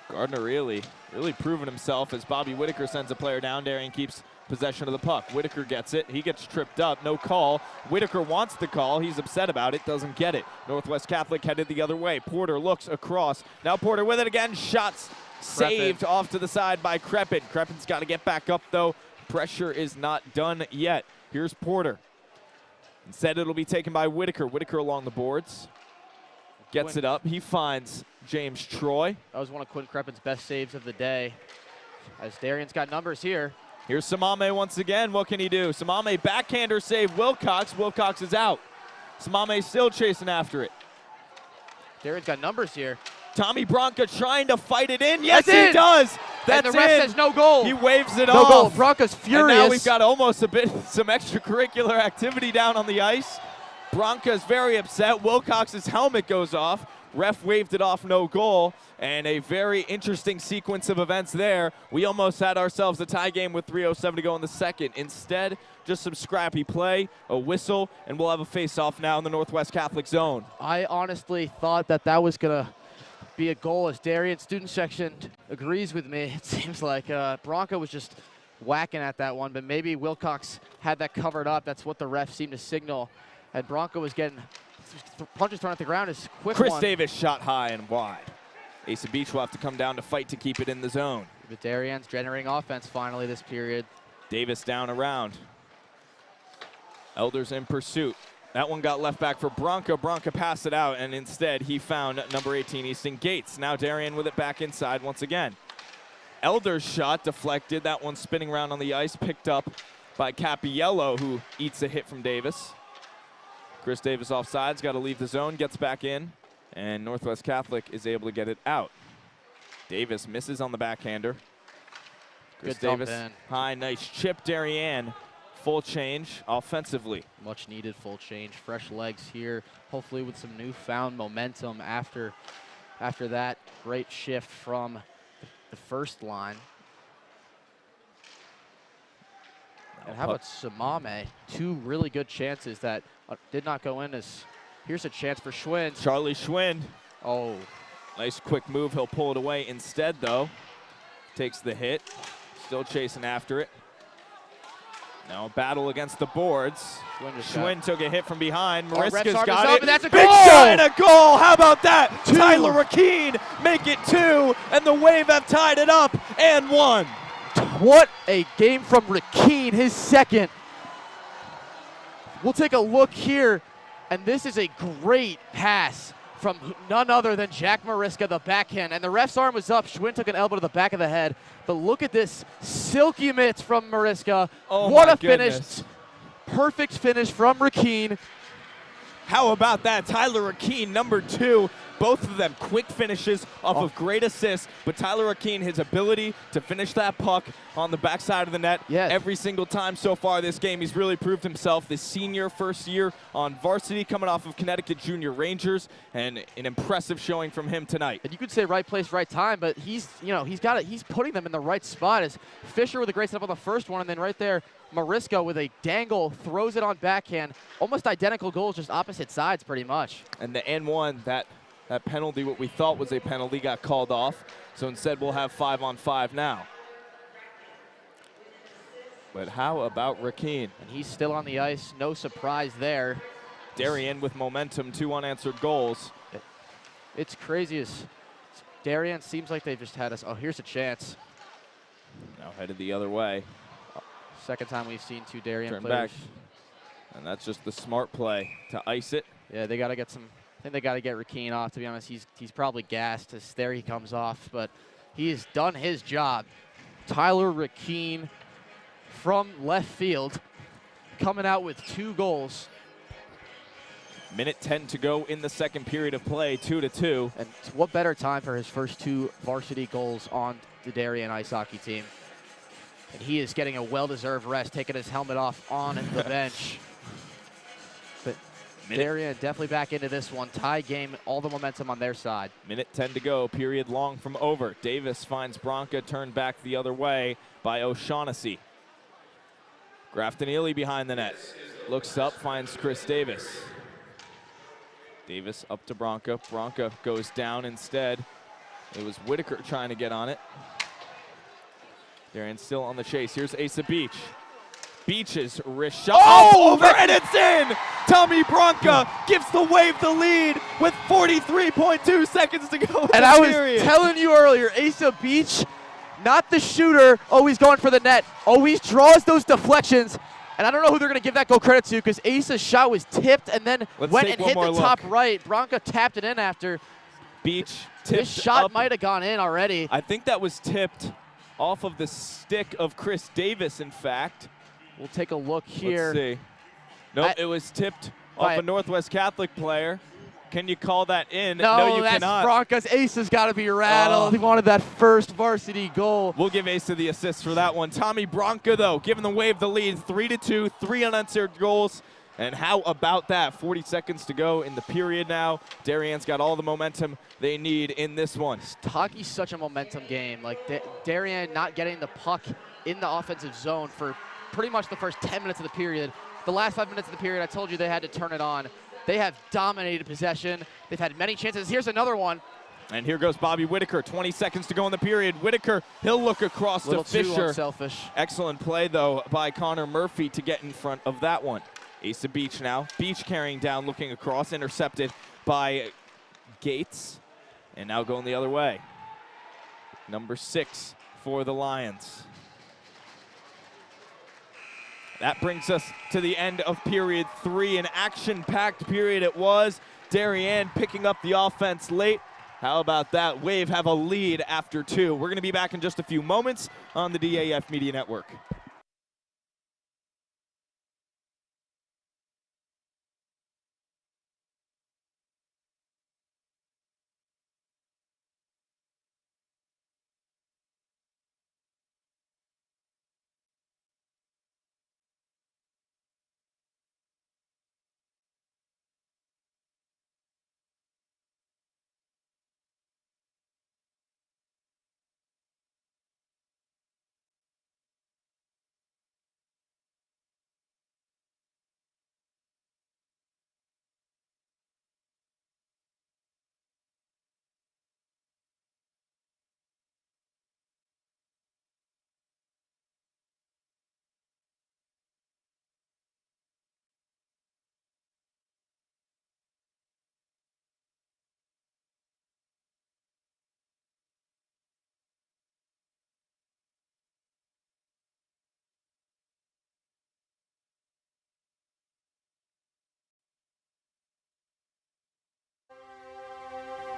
Gardner-Ely really proving himself as Bobby Whitaker sends a player down. Darien keeps possession of the puck. Whitaker gets it. He gets tripped up. No call. Whitaker wants the call. He's upset about it. Doesn't get it. Northwest Catholic headed the other way. Porter looks across. Now Porter with it again. Shots saved off to the side by Kreppen. Kreppen's got to get back up, though. Pressure is not done yet. Here's Porter. Instead, it'll be taken by Whitaker. Whitaker along the boards. Gets it up. He finds James Troy. That was one of Quinn Kreppen's best saves of the day. As Darien's got numbers here. Here's Samame once again. What can he do? Samame backhander save Wilcox. Wilcox is out. Samame still chasing after it. Darien's got numbers here. Tommy Bronca trying to fight it in. Yes, he does. That's and the ref says no goal. He waves it off. No goal. Bronca's furious. And now we've got almost some extracurricular activity down on the ice. Bronca's very upset. Wilcox's helmet goes off. Ref waved it off, no goal. And a very interesting sequence of events there. We almost had ourselves a tie game with 3:07 to go in the second. Instead, just some scrappy play, a whistle, and we'll have a face-off now in the Northwest Catholic zone. I honestly thought that was going to be a goal, as Darien student section agrees with me. It seems like Bronca was just whacking at that one, but maybe Wilcox had that covered up. That's what the ref seemed to signal. And Bronca was getting punches thrown at the ground. Is quick Chris one. Davis shot high and wide. Asa Beach will have to come down to fight to keep it in the zone. But Darien's generating offense finally this period. Davis down around. Elders in pursuit. That one got left back for Bronca. Bronca passed it out, and instead he found number 18, Easton Gates. Now Darien with it back inside once again. Elders' shot deflected. That one spinning around on the ice, picked up by Capiello, who eats a hit from Davis. Chris Davis offsides, got to leave the zone, gets back in, and Northwest Catholic is able to get it out. Davis misses on the backhander. Chris Davis, high, nice chip. Darien, full change offensively. Much needed full change. Fresh legs here, hopefully with some newfound momentum after that great shift from the first line. And how about Samame? 2 really good chances that did not go in. Here's a chance for Schwind. Charlie Schwind. Oh. Nice quick move. He'll pull it away. Instead, though, takes the hit. Still chasing after it. Now a battle against the boards. Schwind took a hit from behind. Mariska's got it. And that's a Big goal! shot and a goal. How about that? Tyler Rakeen make it 2, and the Wave have tied it up and won. What a game from Rakeen, his second. We'll take a look here, and this is a great pass from none other than Jack Mariska, the backhand. And the ref's arm was up. Schwind took an elbow to the back of the head. But look at this silky mitts from Mariska. Oh, what a goodness. finish. Perfect finish from Rakeen. How about that? Tyler Akeen, number 2. Both of them quick finishes off of great assists, but Tyler Akeen, his ability to finish that puck on the backside of the net every single time so far this game. He's really proved himself. This senior, first year on varsity, coming off of Connecticut Junior Rangers, and an impressive showing from him tonight. And you could say right place, right time, but he's putting them in the right spot. As Fisher with a great setup on the first one, and then right there, Mariska with a dangle, throws it on backhand. Almost identical goals, just opposite sides pretty much. And the N1, that penalty, what we thought was a penalty, got called off. So instead, we'll have 5-on-5 now. But how about Rakeen? And he's still on the ice. No surprise there. Darien with momentum, 2 unanswered goals. It's crazy as Darien seems like they've just had us. Oh, here's a chance. Now headed the other way. Second time we've seen 2 Darien Turn players. back. And that's just the smart play to ice it. Yeah, they got to get some. I think they got to get Rakeen off. To be honest, he's probably gassed as there he comes off, but he has done his job. Tyler Rakeen from left field, coming out with 2 goals. Minute 10 to go in the second period of play, 2-2. And what better time for his first 2 varsity goals on the Darien ice hockey team. And he is getting a well-deserved rest, taking his helmet off on the bench. But Darien definitely back into this one. Tie game, all the momentum on their side. Minute 10 to go, period long from over. Davis finds Bronca, turned back the other way by O'Shaughnessy. Grafton Ely behind the net. Looks up, finds Chris Davis. Davis up to Bronca. Bronca goes down instead. It was Whitaker trying to get on it. Darien still on the chase. Here's Asa Beach. Beach's wrist shot. Oh, over and it's in! Tommy Bronca gives the Wave the lead with 43.2 seconds to go. And I was telling you earlier, Asa Beach, not the shooter, always going for the net, always draws those deflections. And I don't know who they're going to give that goal credit to, because Asa's shot was tipped and then went and hit the top right. Bronca tapped it in after. Beach tipped This shot up. might have gone in already. I think that was tipped off of the stick of Chris Davis, in fact. We'll take a look here. Let's see. Nope, it was tipped off a Northwest Catholic player. Can you call that in? No, you that's cannot. Bronca's. Asa's got to be rattled. He wanted that first varsity goal. We'll give Asa the assist for that one. Tommy Bronca, though, giving the Wave the lead, 3-2, 3 unanswered goals. And how about that? 40 seconds to go in the period now. Darien's got all the momentum they need in this one. Hockey's such a momentum game. Like Darien not getting the puck in the offensive zone for pretty much the first 10 minutes of the period. The last 5 minutes of the period, I told you they had to turn it on. They have dominated possession. They've had many chances. Here's another one. And here goes Bobby Whitaker. 20 seconds to go in the period. Whitaker, he'll look across to Fisher. Too unselfish. Excellent play, though, by Connor Murphy to get in front of that one. Asa Beach now. Beach carrying down, looking across, intercepted by Gates. And now going the other way. Number 6 for the Lions. That brings us to the end of period 3. An action-packed period it was. Darien picking up the offense late. How about that? Wave have a lead after 2. We're going to be back in just a few moments on the DAF Media Network.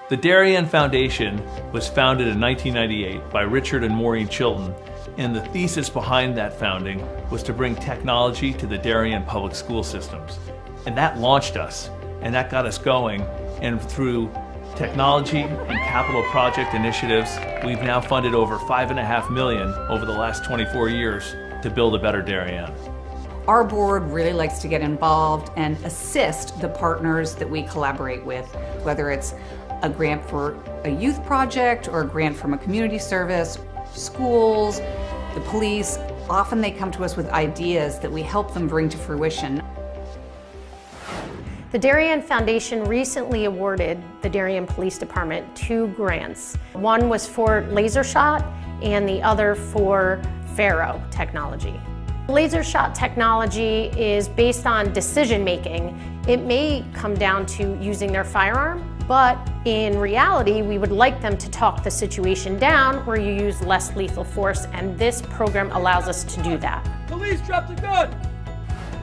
The Darien Foundation was founded in 1998 by Richard and Maureen Chilton, and the thesis behind that founding was to bring technology to the Darien public school systems. And that launched us and that got us going. And through technology and capital project initiatives, we've now funded over $5.5 million over the last 24 years to build a better Darien. Our board really likes to get involved and assist the partners that we collaborate with, whether it's a grant for a youth project or a grant from a community service, schools, the police. Often they come to us with ideas that we help them bring to fruition. The Darien Foundation recently awarded the Darien Police Department 2 grants. One was for laser shot and the other for Faro technology. Laser shot technology is based on decision making. It may come down to using their firearm, but in reality, we would like them to talk the situation down where you use less lethal force, and this program allows us to do that. Police, drop the gun!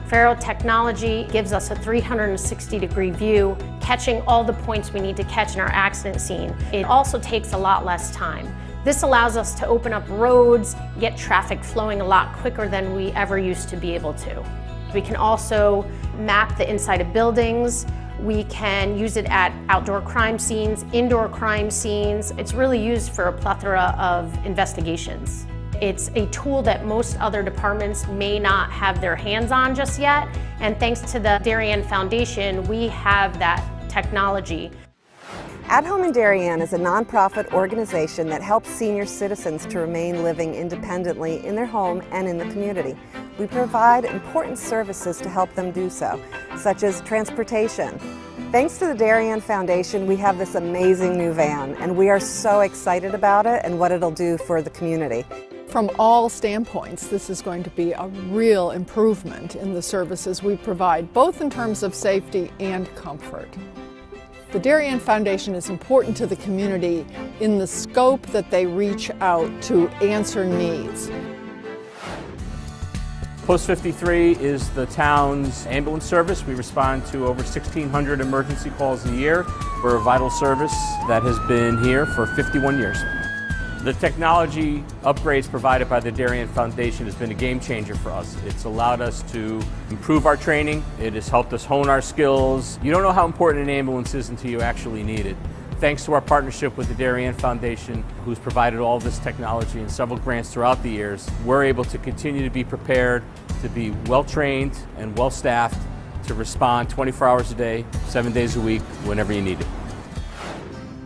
Faro technology gives us a 360-degree view, catching all the points we need to catch in our accident scene. It also takes a lot less time. This allows us to open up roads, get traffic flowing a lot quicker than we ever used to be able to. We can also map the inside of buildings. We can use it at outdoor crime scenes, indoor crime scenes. It's really used for a plethora of investigations. It's a tool that most other departments may not have their hands on just yet, and thanks to the Darien Foundation, we have that technology. At Home in Darien is a nonprofit organization that helps senior citizens to remain living independently in their home and in the community. We provide important services to help them do so, such as transportation. Thanks to the Darien Foundation, we have this amazing new van, and we are so excited about it and what it'll do for the community. From all standpoints, this is going to be a real improvement in the services we provide, both in terms of safety and comfort. The Darien Foundation is important to the community in the scope that they reach out to answer needs. Post 53 is the town's ambulance service. We respond to over 1,600 emergency calls a year. We're a vital service that has been here for 51 years. The technology upgrades provided by the Darien Foundation has been a game changer for us. It's allowed us to improve our training. It has helped us hone our skills. You don't know how important an ambulance is until you actually need it. Thanks to our partnership with the Darien Foundation, who's provided all this technology and several grants throughout the years, we're able to continue to be prepared, to be well-trained and well-staffed, to respond 24 hours a day, 7 days a week, whenever you need it.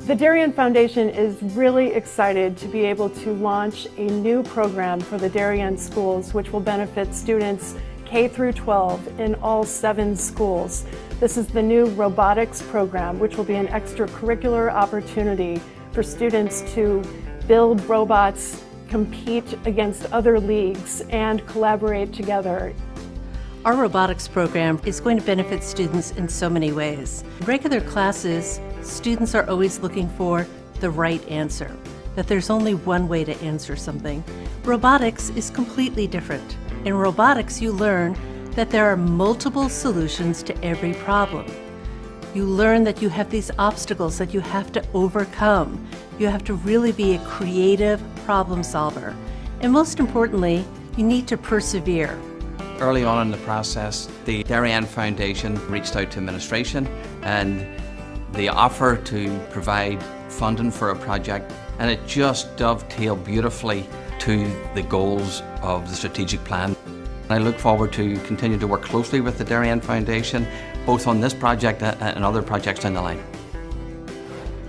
The Darien Foundation is really excited to be able to launch a new program for the Darien schools, which will benefit students K through 12 in all 7 schools. This is the new robotics program, which will be an extracurricular opportunity for students to build robots, compete against other leagues, and collaborate together. Our robotics program is going to benefit students in so many ways. In regular classes, students are always looking for the right answer, that there's only one way to answer something. Robotics is completely different. In robotics, you learn that there are multiple solutions to every problem. You learn that you have these obstacles that you have to overcome. You have to really be a creative problem solver. And most importantly, you need to persevere. Early on in the process, the Darien Foundation reached out to administration and they offered to provide funding for a project, and it just dovetailed beautifully to the goals of the strategic plan. I look forward to continue to work closely with the Darien Foundation, both on this project and other projects down the line.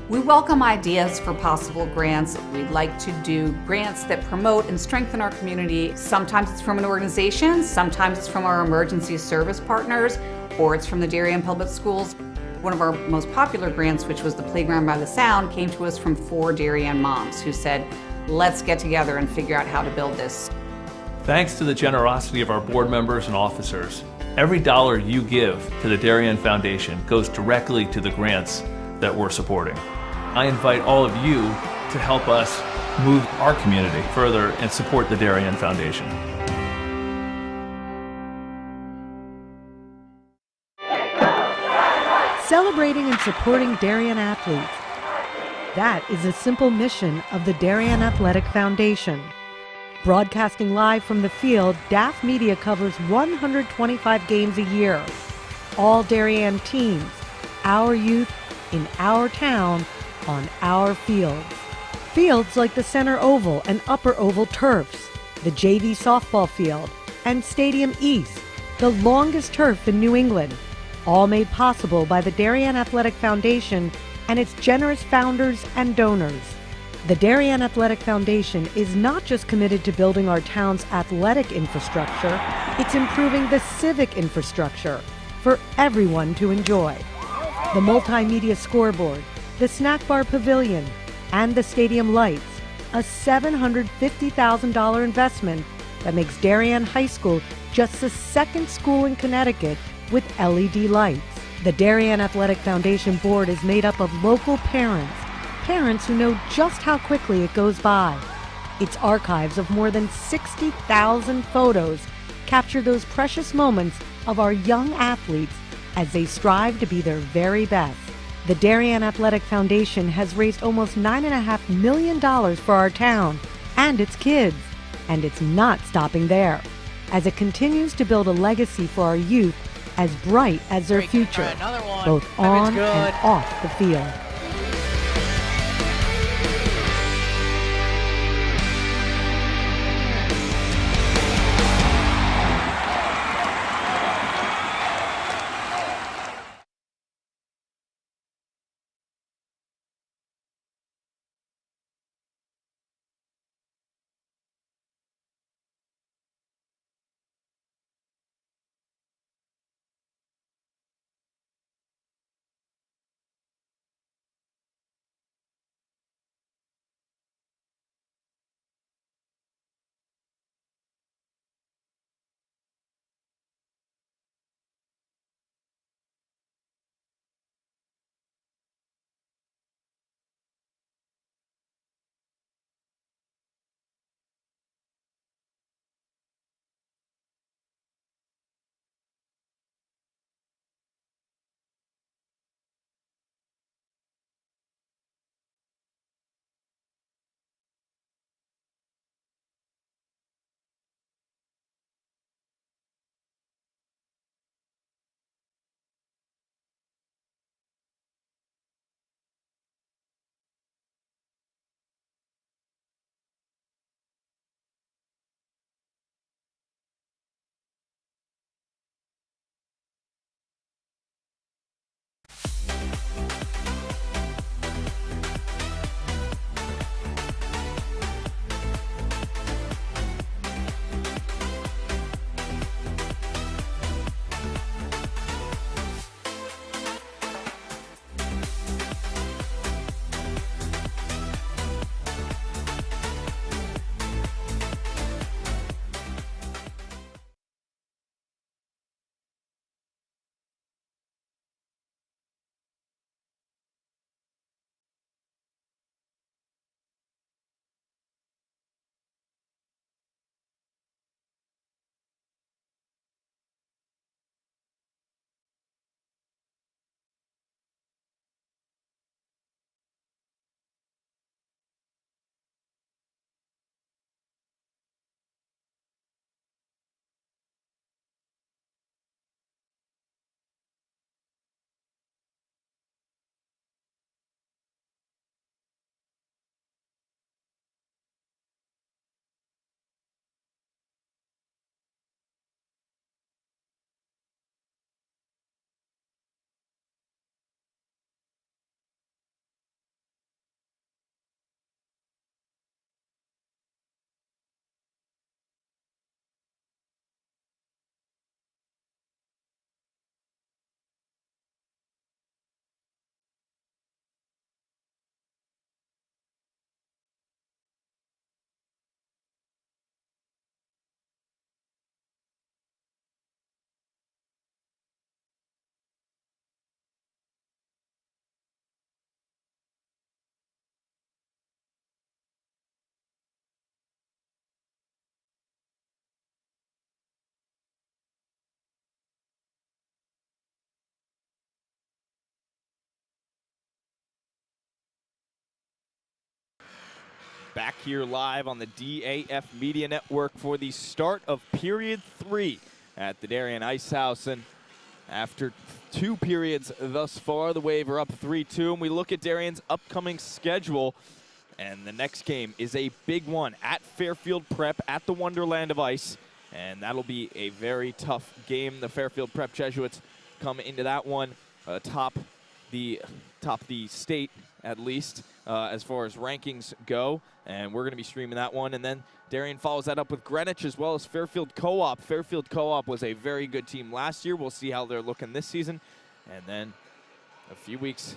We welcome ideas for possible grants. We'd like to do grants that promote and strengthen our community. Sometimes it's from an organization, sometimes it's from our emergency service partners, or it's from the Darien Public Schools. One of our most popular grants, which was the Playground by the Sound, came to us from 4 Darien moms who said, let's get together and figure out how to build this. Thanks to the generosity of our board members and officers, every dollar you give to the Darien Foundation goes directly to the grants that we're supporting. I invite all of you to help us move our community further and support the Darien Foundation. Celebrating and supporting Darien athletes. That is a simple mission of the Darien Athletic Foundation. Broadcasting live from the field, DAF Media covers 125 games a year. All Darien teams, our youth in our town on our fields. Fields like the center oval and upper oval turfs, the JV softball field, and Stadium East, the longest turf in New England, all made possible by the Darien Athletic Foundation and its generous founders and donors. The Darien Athletic Foundation is not just committed to building our town's athletic infrastructure, it's improving the civic infrastructure for everyone to enjoy. The multimedia scoreboard, the snack bar pavilion, and the stadium lights, a $750,000 investment that makes Darien High School just the second school in Connecticut with LED lights. The Darien Athletic Foundation board is made up of local parents who know just how quickly it goes by. Its archives of more than 60,000 photos capture those precious moments of our young athletes as they strive to be their very best. The Darien Athletic Foundation has raised almost $9.5 million for our town and its kids, and it's not stopping there, as it continues to build a legacy for our youth as bright as their future, both on and off the field. Back here live on the DAF Media Network for the start of period 3 at the Darien Ice House. And After 2 periods thus far, the Wave are up 3-2, and we look at Darien's upcoming schedule. And the next game is a big one at Fairfield Prep at the Wonderland of Ice. And that'll be a very tough game. The Fairfield Prep Jesuits come into that one top the state, at least, as far as rankings go. And we're going to be streaming that one. And then Darien follows that up with Greenwich as well as Fairfield Co-op. Fairfield Co-op was a very good team last year. We'll see how they're looking this season. And then a few weeks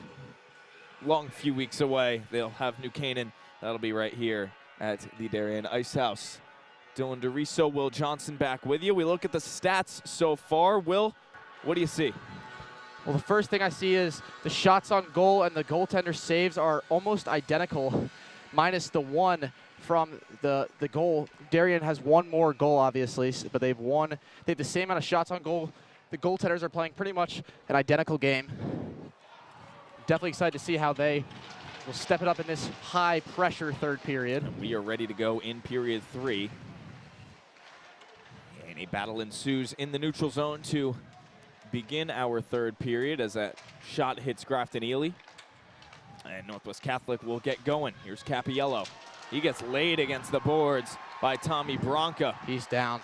away, they'll have New Canaan. That'll be right here at the Darien Ice House. Dylan DeRiso, Will Johnson back with you. We look at the stats so far. Will, what do you see? Well, the first thing I see is the shots on goal and the goaltender saves are almost identical, minus the one from the goal. Darien has one more goal, obviously, but they have the same amount of shots on goal. The goaltenders are playing pretty much an identical game. Definitely excited to see how they will step it up in this high-pressure third period. We are ready to go in period 3. And a battle ensues in the neutral zone to begin our third period as that shot hits Grafton Ely. And Northwest Catholic will get going. Here's Capiello. He gets laid against the boards by Tommy Bronca. He's down.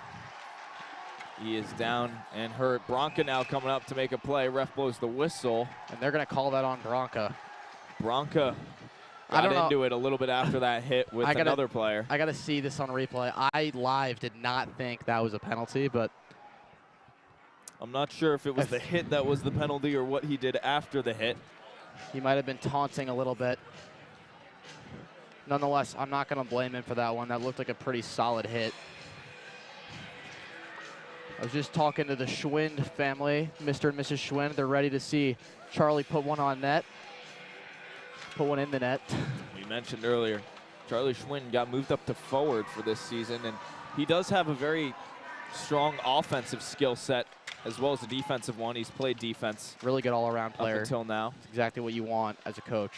He is down and hurt. Bronca now coming up to make a play. Ref blows the whistle. And they're going to call that on Bronca. Bronca got into it a little bit after that hit with another player. I got to see this on replay. I live did not think that was a penalty, but I'm not sure if it was the hit that was the penalty or what he did after the hit. He might have been taunting a little bit. Nonetheless, I'm not going to blame him for that one. That looked like a pretty solid hit. I was just talking to the Schwind family, Mr. and Mrs. Schwind. They're ready to see Charlie put one on net, put one in the net. We mentioned earlier, Charlie Schwind got moved up to forward for this season, and he does have a very strong offensive skill set as well as a defensive one. He's played defense. Really good all-around player. Up until now. It's exactly what you want as a coach.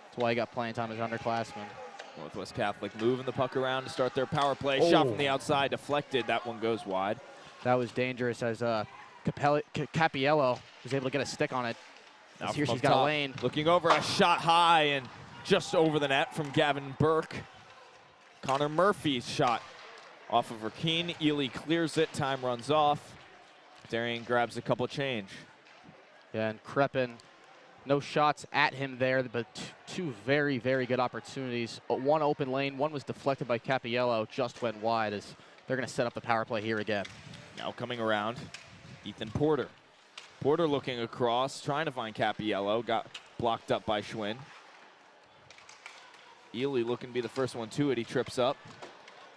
That's why he got playing time as underclassman. Northwest Catholic moving the puck around to start their power play. Shot from the outside, deflected. That one goes wide. That was dangerous as Capiello was able to get a stick on it. Now here she's got a lane. Looking over, a shot high and just over the net from Gavin Burke. Connor Murphy's shot off of Rakeen. Ely clears it. Time runs off. Darien grabs a couple change. Yeah, and Crepin, no shots at him there, but two very, very good opportunities. One open lane, one was deflected by Capiello, just went wide as they're going to set up the power play here again. Now coming around, Ethan Porter. Porter looking across, trying to find Capiello, got blocked up by Schwinn. Ely looking to be the first one to it, he trips up.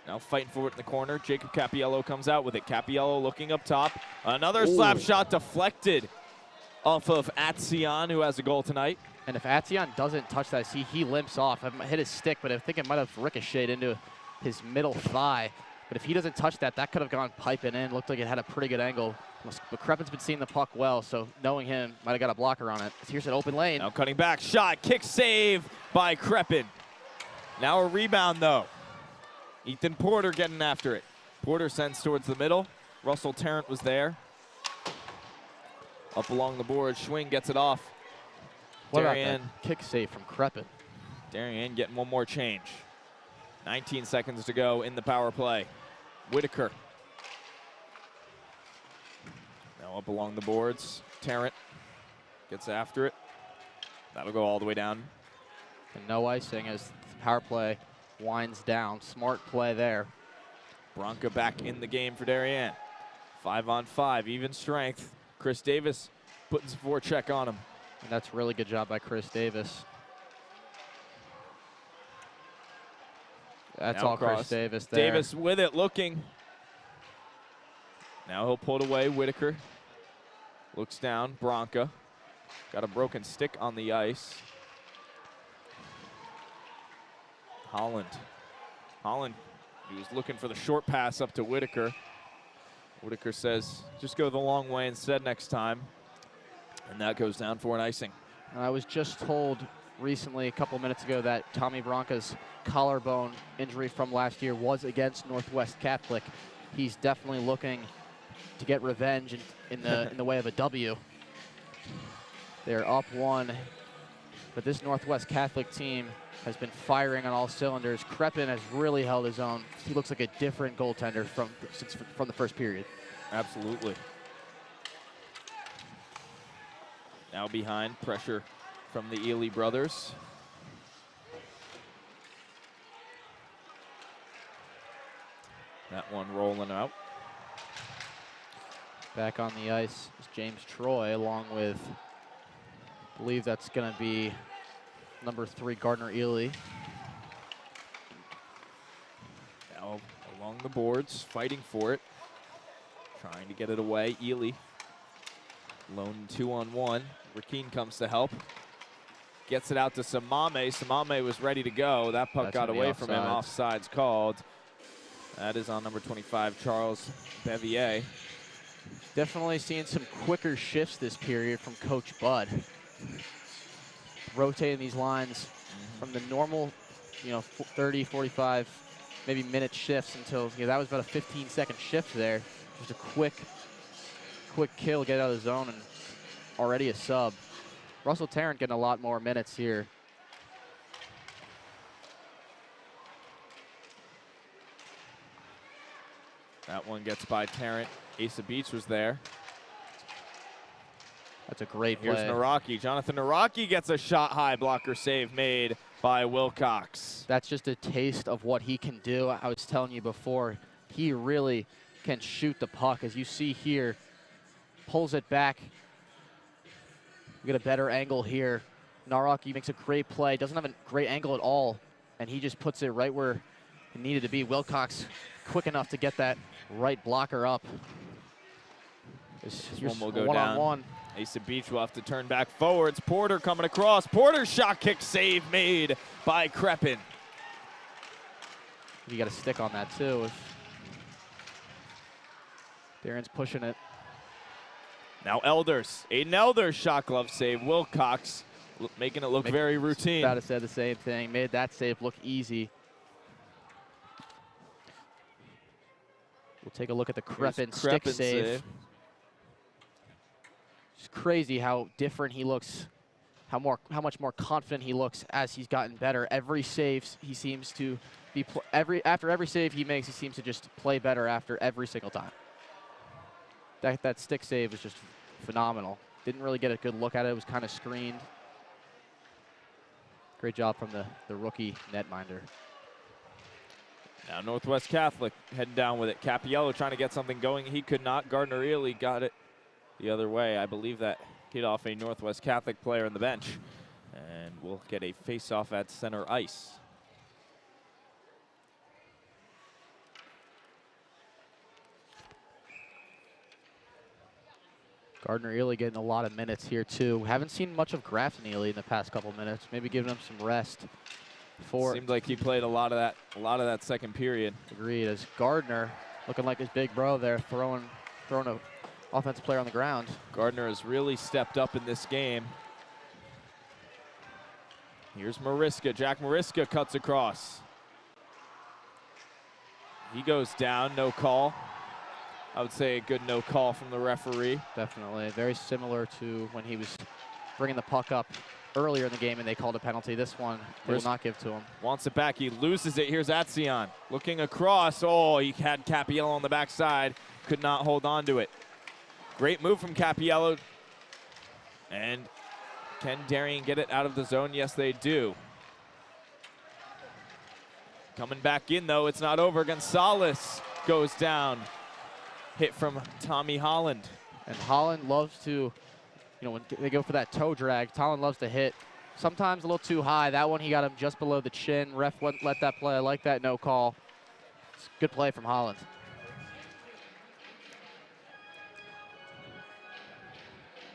Now fighting for it in the corner, Jacob Capiello comes out with it. Capiello looking up top, another slap shot deflected off of Atsion, who has a goal tonight. And if Atsion doesn't touch that, see, he limps off. It hit his stick, but I think it might have ricocheted into his middle thigh. But if he doesn't touch that, that could have gone piping in. Looked like it had a pretty good angle. But Crepin's been seeing the puck well, so knowing him, might have got a blocker on it. Here's an open lane. Now cutting back, shot, kick save by Crepin. Now a rebound, though. Ethan Porter getting after it. Porter sends towards the middle. Russell Tarrant was there. Up along the board, Schwing gets it off. What Darien, about that kick save from Crepin? Darien getting one more change. 19 seconds to go in the power play. Whitaker. Now up along the boards. Tarrant gets after it. That'll go all the way down. And no icing as the power play winds down. Smart play there. Bronca back in the game for Darien. 5-on-5, even strength. Chris Davis putting some forecheck on him. And that's a really good job by Chris Davis. That's now all across. Chris Davis there. Davis with it, looking. Now he'll pull it away. Whitaker looks down. Bronca got a broken stick on the ice. Holland, he was looking for the short pass up to Whitaker. Whitaker says, just go the long way instead next time. And that goes down for an icing. And I was just told recently, a couple minutes ago, that Tommy Bronca's collarbone injury from last year was against Northwest Catholic. He's definitely looking to get revenge in the way of a W. They're up 1, but this Northwest Catholic team has been firing on all cylinders. Crepin has really held his own. He looks like a different goaltender from the first period. Absolutely. Now behind, pressure from the Ely brothers. That one rolling out. Back on the ice is James Troy, along with, I believe that's going to be number 3, Gardner Ely. Now along the boards, fighting for it. Trying to get it away. Ely lone 2-on-1. Rakeen comes to help. Gets it out to Samame. Samame was ready to go. That puck got away from him. Offside's called. That is on number 25, Charles Bevier. Definitely seeing some quicker shifts this period from Coach Bud. Rotating these lines from the normal, 30, 45, maybe minute shifts until, that was about a 15-second shift there. Just a quick kill, get out of the zone, and already a sub. Russell Tarrant getting a lot more minutes here. That one gets by Tarrant. Asa Beach was there. That's a great play. Here's Naraki. Jonathan Naraki gets a shot high blocker save made by Wilcox. That's just a taste of what he can do. I was telling you before, he really can shoot the puck. As you see here, pulls it back. We get a better angle here. Naraki makes a great play. Doesn't have a great angle at all, and he just puts it right where it needed to be. Wilcox quick enough to get that right blocker up. This one will go down. One-on-one. Asa Beach will have to turn back forwards. Porter coming across. Porter's shot kick save made by Crepin. You got a stick on that too. Darren's pushing it. Now Elders. Aiden Elders shot glove save. Wilcox making it look very routine. About to say the same thing. Made that save look easy. We'll take a look at the Crepin stick save. It's crazy how different he looks, how much more confident he looks as he's gotten better. Every save he seems to be after every save he makes, he seems to just play better after every single time. That stick save was just phenomenal. Didn't really get a good look at it. It was kind of screened. Great job from the rookie netminder. Now Northwest Catholic heading down with it. Capiello trying to get something going. He could not. Gardner Ely got it the other way. I believe that hit off a Northwest Catholic player on the bench. And we'll get a face-off at center ice. Gardner Ely getting a lot of minutes here too. Haven't seen much of Grafton Ely in the past couple minutes. Maybe giving him some rest. Seemed like he played a lot of that second period. Agreed. As Gardner looking like his big bro there, throwing a offensive player on the ground. Gardner has really stepped up in this game. Here's Mariska. Jack Mariska cuts across. He goes down. No call. I would say a good no call from the referee. Definitely. Very similar to when he was bringing the puck up earlier in the game and they called a penalty. This one they will not give to him. Wants it back. He loses it. Here's Atsion looking across. Oh, he had Capiello on the backside. Could not hold on to it. Great move from Capiello. And can Darien get it out of the zone? Yes, they do. Coming back in, though. It's not over. Gonzalez goes down. Hit from Tommy Holland. And Holland loves to, when they go for that toe drag, Holland loves to hit. Sometimes a little too high. That one, he got him just below the chin. Ref wouldn't let that play. I like that no call. It's a good play from Holland.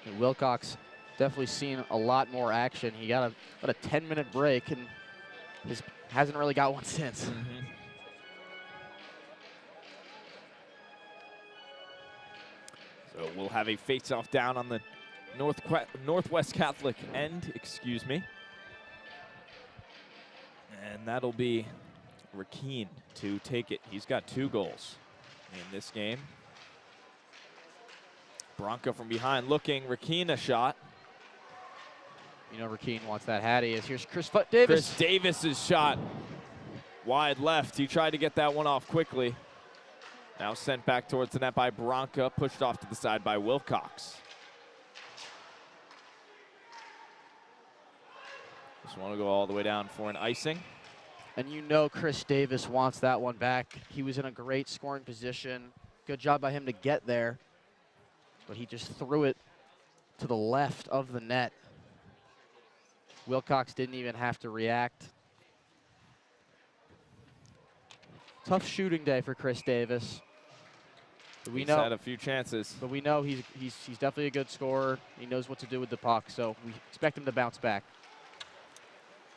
And Wilcox definitely seen a lot more action. He got about a 10-minute break and hasn't really got one since. Mm-hmm. So we'll have a face-off down on the Northwest Catholic end, excuse me. And that'll be Rakeen to take it. He's got 2 goals in this game. Bronca from behind looking. Rakeen a shot. You know Rakeen wants that Hattie. Here's Chris Davis. Chris Davis's shot. Wide left. He tried to get that one off quickly. Now sent back towards the net by Bronca. Pushed off to the side by Wilcox. Just want to go all the way down for an icing. And you know Chris Davis wants that one back. He was in a great scoring position. Good job by him to get there. But he just threw it to the left of the net. Wilcox didn't even have to react. Tough shooting day for Chris Davis. But He's had a few chances. But we know he's definitely a good scorer. He knows what to do with the puck, so we expect him to bounce back.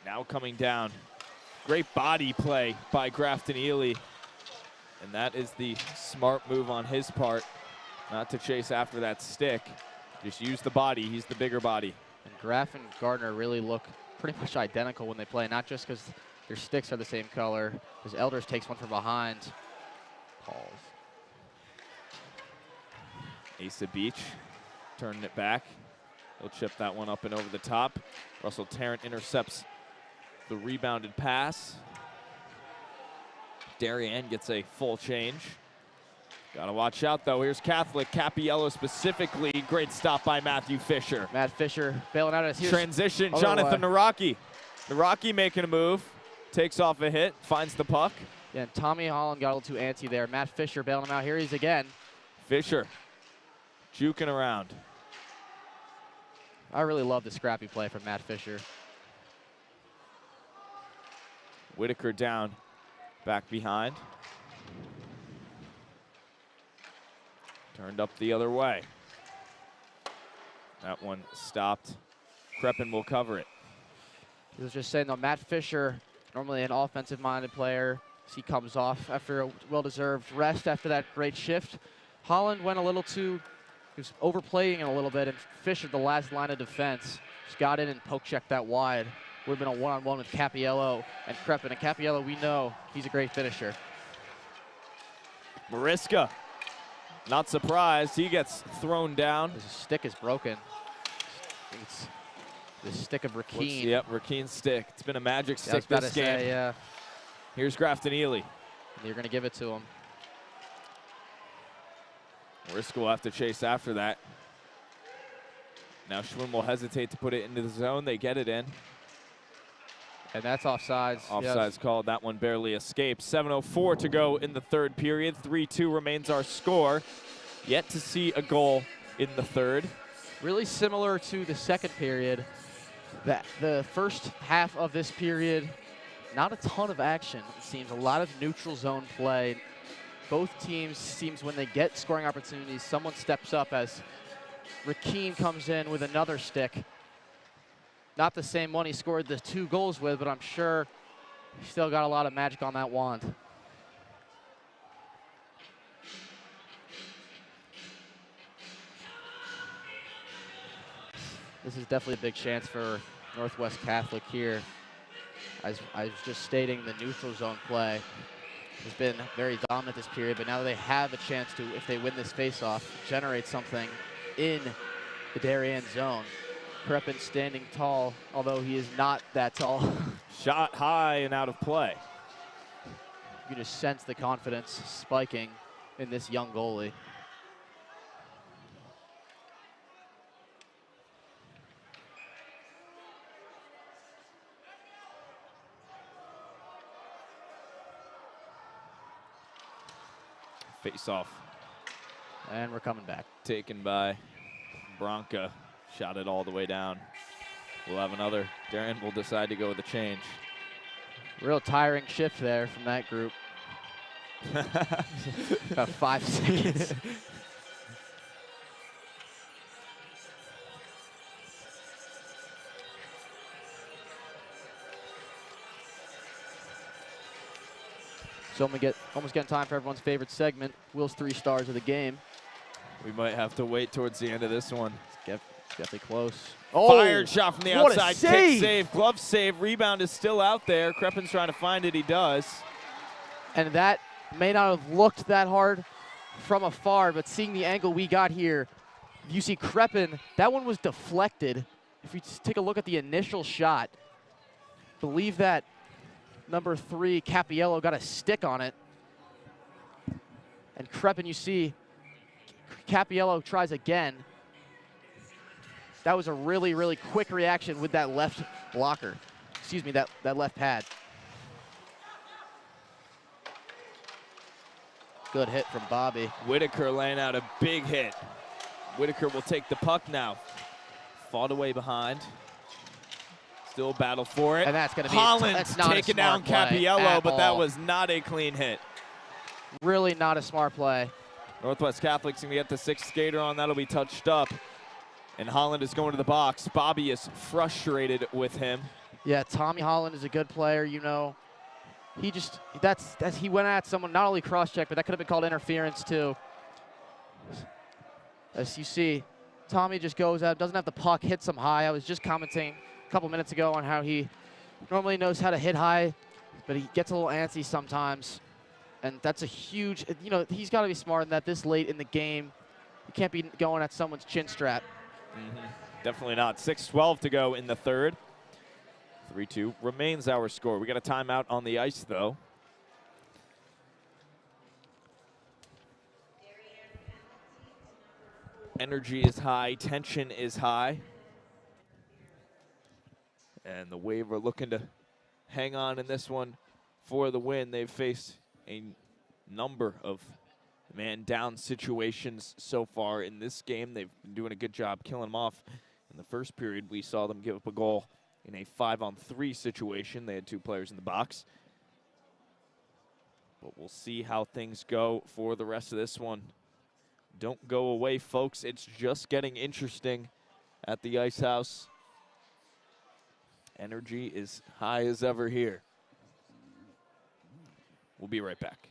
Now coming down. Great body play by Grafton Ely. And that is the smart move on his part. Not to chase after that stick. Just use the body. He's the bigger body. And Graff and Gardner really look pretty much identical when they play, not just because their sticks are the same color, because Elders takes one from behind. Pauls. Asa Beach turning it back. He'll chip that one up and over the top. Russell Tarrant intercepts the rebounded pass. Darien gets a full change. Got to watch out, though. Here's Catholic. Capiello specifically. Great stop by Matthew Fisher. Matt Fisher bailing out. Transition, Jonathan Naraki. Naraki making a move. Takes off a hit, finds the puck. Yeah, and Tommy Holland got a little too antsy there. Matt Fisher bailing him out. Here he's again. Fisher juking around. I really love the scrappy play from Matt Fisher. Whitaker down, back behind. Turned up the other way. That one stopped. Kreppen will cover it. He was just saying, though, Matt Fisher, normally an offensive-minded player, he comes off after a well-deserved rest after that great shift. Holland went a little too, he was overplaying it a little bit, and Fisher, the last line of defense, just got in and poke-checked that wide. Would have been a one-on-one with Capiello and Kreppen. And Capiello, we know he's a great finisher. Mariska, not surprised. He gets thrown down. His stick is broken. It's the stick of Rakeen. Yep, Rakeen's stick. It's been a magic stick this game. Say, yeah. Here's Grafton Ely. And you're going to give it to him. Mariska will have to chase after that. Now Schwinn will hesitate to put it into the zone. They get it in. And that's offsides. Offsides called. That one barely escaped. 7:04 to go in the third period. 3-2 remains our score. Yet to see a goal in the third. Really similar to the second period. The first half of this period, not a ton of action. It seems a lot of neutral zone play. Both teams, seems when they get scoring opportunities, someone steps up as Rakeen comes in with another stick. Not the same one he scored the 2 goals with, but I'm sure he still got a lot of magic on that wand. This is definitely a big chance for Northwest Catholic here. As I was just stating, the neutral zone play has been very dominant this period, but now they have a chance to, if they win this faceoff, generate something in the Darien zone. Kreppen standing tall, although he is not that tall. Shot high and out of play. You can just sense the confidence spiking in this young goalie. Face off. And we're coming back. Taken by Bronca. Shot it all the way down. We'll have another. Darien will decide to go with a change. Real tiring shift there from that group. About 5 seconds. So almost getting time for everyone's favorite segment, Will's 3 stars of the game. We might have to wait towards the end of this one. Definitely close. Oh, fired shot from the outside. Kick save, glove save. Rebound is still out there. Kreppen's trying to find it. He does. And that may not have looked that hard from afar, but seeing the angle we got here, You see Crepin, that one was deflected. If you take a look at the initial shot, believe that number 3, Capiello, got a stick on it. And Crepin, you see, Capiello tries again. That was a really, really quick reaction with that left blocker. Excuse me, that left pad. Good hit from Bobby. Whitaker laying out a big hit. Whitaker will take the puck now. Fought away behind. Still a battle for it. And that's going to be Holland taking down Capiello, but that was not a clean hit. Really not a smart play. Northwest Catholic's going to get the 6th skater on. That'll be touched up. And Holland is going to the box. Bobby is frustrated with him. Yeah, Tommy Holland is a good player, you know. He just, he went at someone, not only cross-check, but that could have been called interference too. As you see, Tommy just goes out, doesn't have the puck, hits him high. I was just commenting a couple minutes ago on how he normally knows how to hit high, but he gets a little antsy sometimes. And that's a huge, you know, he's got to be smart in that this late in the game. You can't be going at someone's chin strap. Definitely not. 6:12 to go in the third. 3-2 remains our score. We got a timeout on the ice, though. Energy is high. Tension is high. And the Wave are looking to hang on in this one for the win. They've faced a number of man-down situations so far in this game. They've been doing a good job killing them off. In the first period, we saw them give up a goal in a 5-on-3 situation. They had 2 players in the box. But we'll see how things go for the rest of this one. Don't go away, folks. It's just getting interesting at the Ice House. Energy is high as ever here. We'll be right back.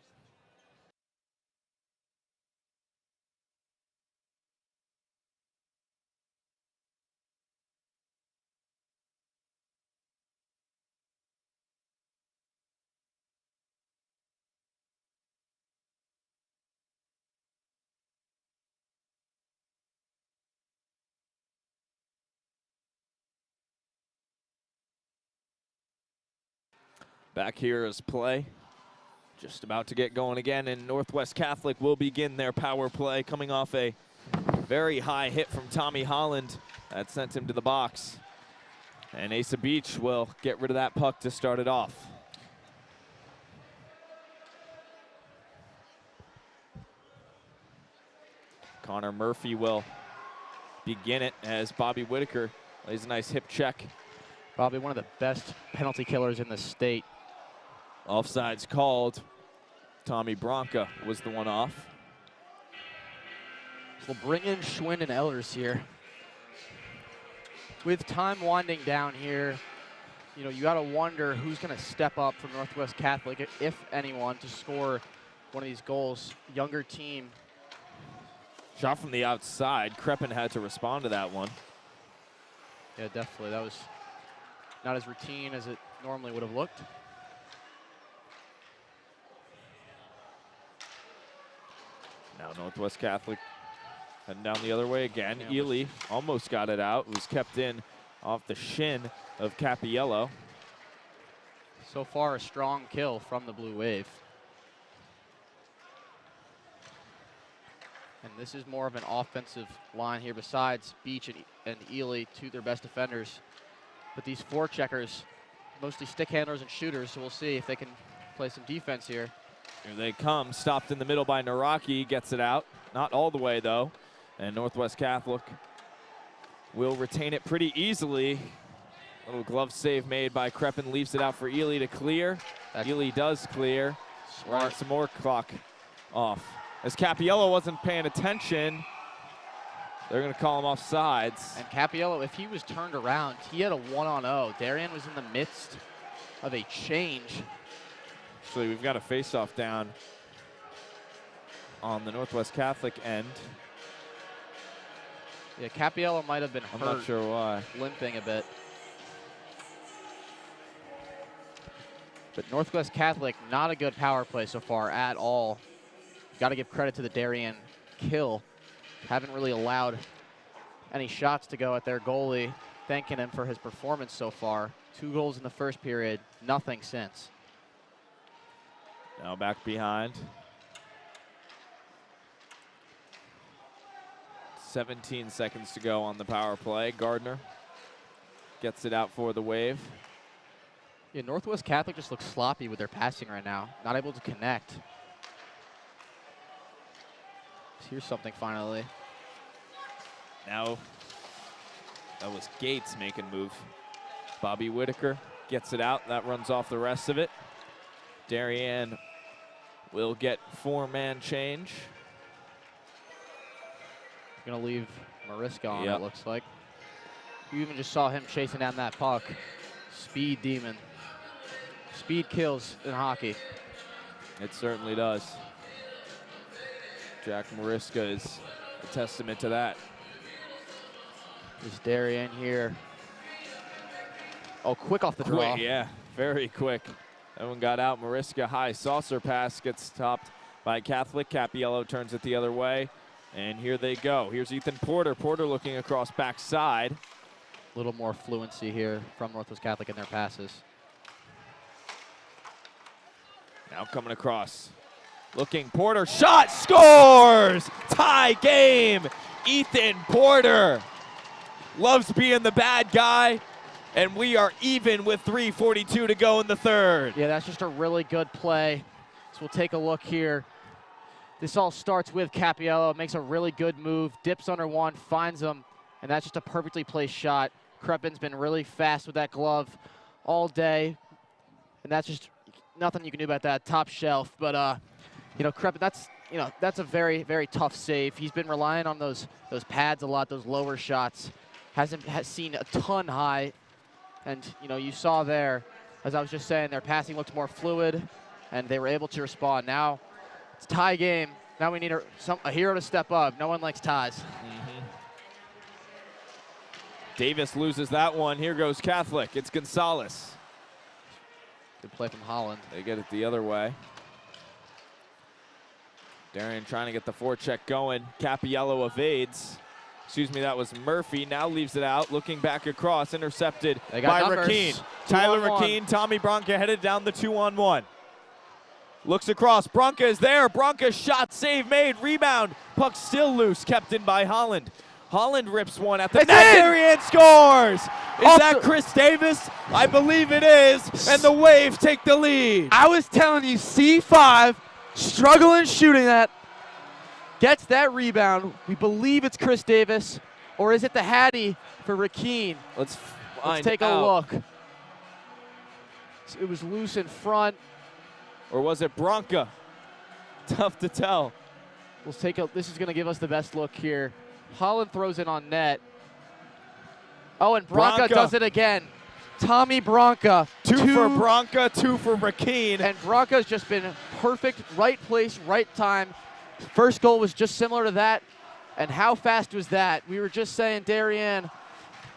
Back here is play. Just about to get going again, and Northwest Catholic will begin their power play, coming off a very high hit from Tommy Holland that sent him to the box. And Asa Beach will get rid of that puck to start it off. Connor Murphy will begin it as Bobby Whitaker lays a nice hip check. Bobby, one of the best penalty killers in the state. Offsides called. Tommy Bronca was the one off. So we'll bring in Schwinn and Ehlers here. With time winding down here, you know, you got to wonder who's going to step up from Northwest Catholic, if anyone, to score one of these goals. Younger team. Shot from the outside. Crepin had to respond to that one. Yeah, definitely. That was not as routine as it normally would have looked. Now Northwest Catholic heading down the other way again. Yeah, Ely almost got it out. It was kept in off the shin of Capiello. So far, a strong kill from the Blue Wave. And this is more of an offensive line here besides Beach and Ely, 2 of their best defenders. But these forecheckers, mostly stick handlers and shooters, so we'll see if they can play some defense here. Here they come, stopped in the middle by Naraki, gets it out. Not all the way, though. And Northwest Catholic will retain it pretty easily. Little glove save made by Crepin, leaves it out for Ely to clear. Ely does clear. Smart. Some more clock off. As Capiello wasn't paying attention, they're going to call him off sides. And Capiello, if he was turned around, he had a 1-on-0. Darien was in the midst of a change. Actually, we've got a face-off down on the Northwest Catholic end. Yeah, Capiello might have been hurt. I'm not sure why. Limping a bit. But Northwest Catholic, not a good power play so far at all. Got to give credit to the Darien kill. Haven't really allowed any shots to go at their goalie, thanking him for his performance so far. 2 goals in the first period, nothing since. Now back behind. 17 seconds to go on the power play. Gardner gets it out for the Wave. Yeah, Northwest Catholic just looks sloppy with their passing right now. Not able to connect. Here's something finally. Now, that was Gates making move. Bobby Whitaker gets it out. That runs off the rest of it. Darien will get 4-man change. Gonna leave Mariska on, it looks like. You even just saw him chasing down that puck. Speed demon. Speed kills in hockey. It certainly does. Jack Mariska is a testament to that. There's Darien here. Oh, quick off the draw. Quick, yeah, very quick. That one got out. Mariska high saucer pass gets stopped by Catholic. Capiello turns it the other way. And here they go. Here's Ethan Porter. Porter looking across backside. A little more fluency here from Northwest Catholic in their passes. Now coming across. Looking, Porter, shot, scores! Tie game! Ethan Porter loves being the bad guy, and we are even with 3:42 to go in the third. Yeah, that's just a really good play. So we'll take a look here. This all starts with Capiello, makes a really good move, dips under one, finds him, and that's just a perfectly placed shot. Crepin's been really fast with that glove all day, and that's just nothing you can do about that. Top shelf, but you know, Crepin, that's a very, very tough save. He's been relying on those pads a lot, those lower shots. Has seen a ton high, and you know, you saw there, as I was just saying, their passing looked more fluid, and they were able to respond. Now it's tie game. Now we need a hero to step up. No one likes ties. Davis loses that one. Here goes Catholic. It's Gonzalez. Good play from Holland. They get it the other way. Darien trying to get the forecheck going. Capiello evades. Excuse me, that was Murphy. Now leaves it out. Looking back across. Intercepted by Rakeen. Tyler Rakeen. Tommy Bronca headed down the 2-on-1. Looks across. Bronca is there. Bronca shot, save made, rebound. Puck still loose, kept in by Holland. Holland rips one at the net. Darien scores! Is that Chris Davis? I believe it is. And the Wave take the lead. I was telling you, C5 struggling shooting that. Gets that rebound. We believe it's Chris Davis. Or is it the Hattie for Rakeen? Let's take a look. It was loose in front. Or was it Bronca? Tough to tell. We'll take a. This is going to give us the best look here. Holland throws it on net. Oh, and Bronca does it again. Tommy Bronca. Two for Bronca, 2 for Rakeen. And Bronca's just been perfect, right place, right time. First goal was just similar to that. And how fast was that? We were just saying, Darien,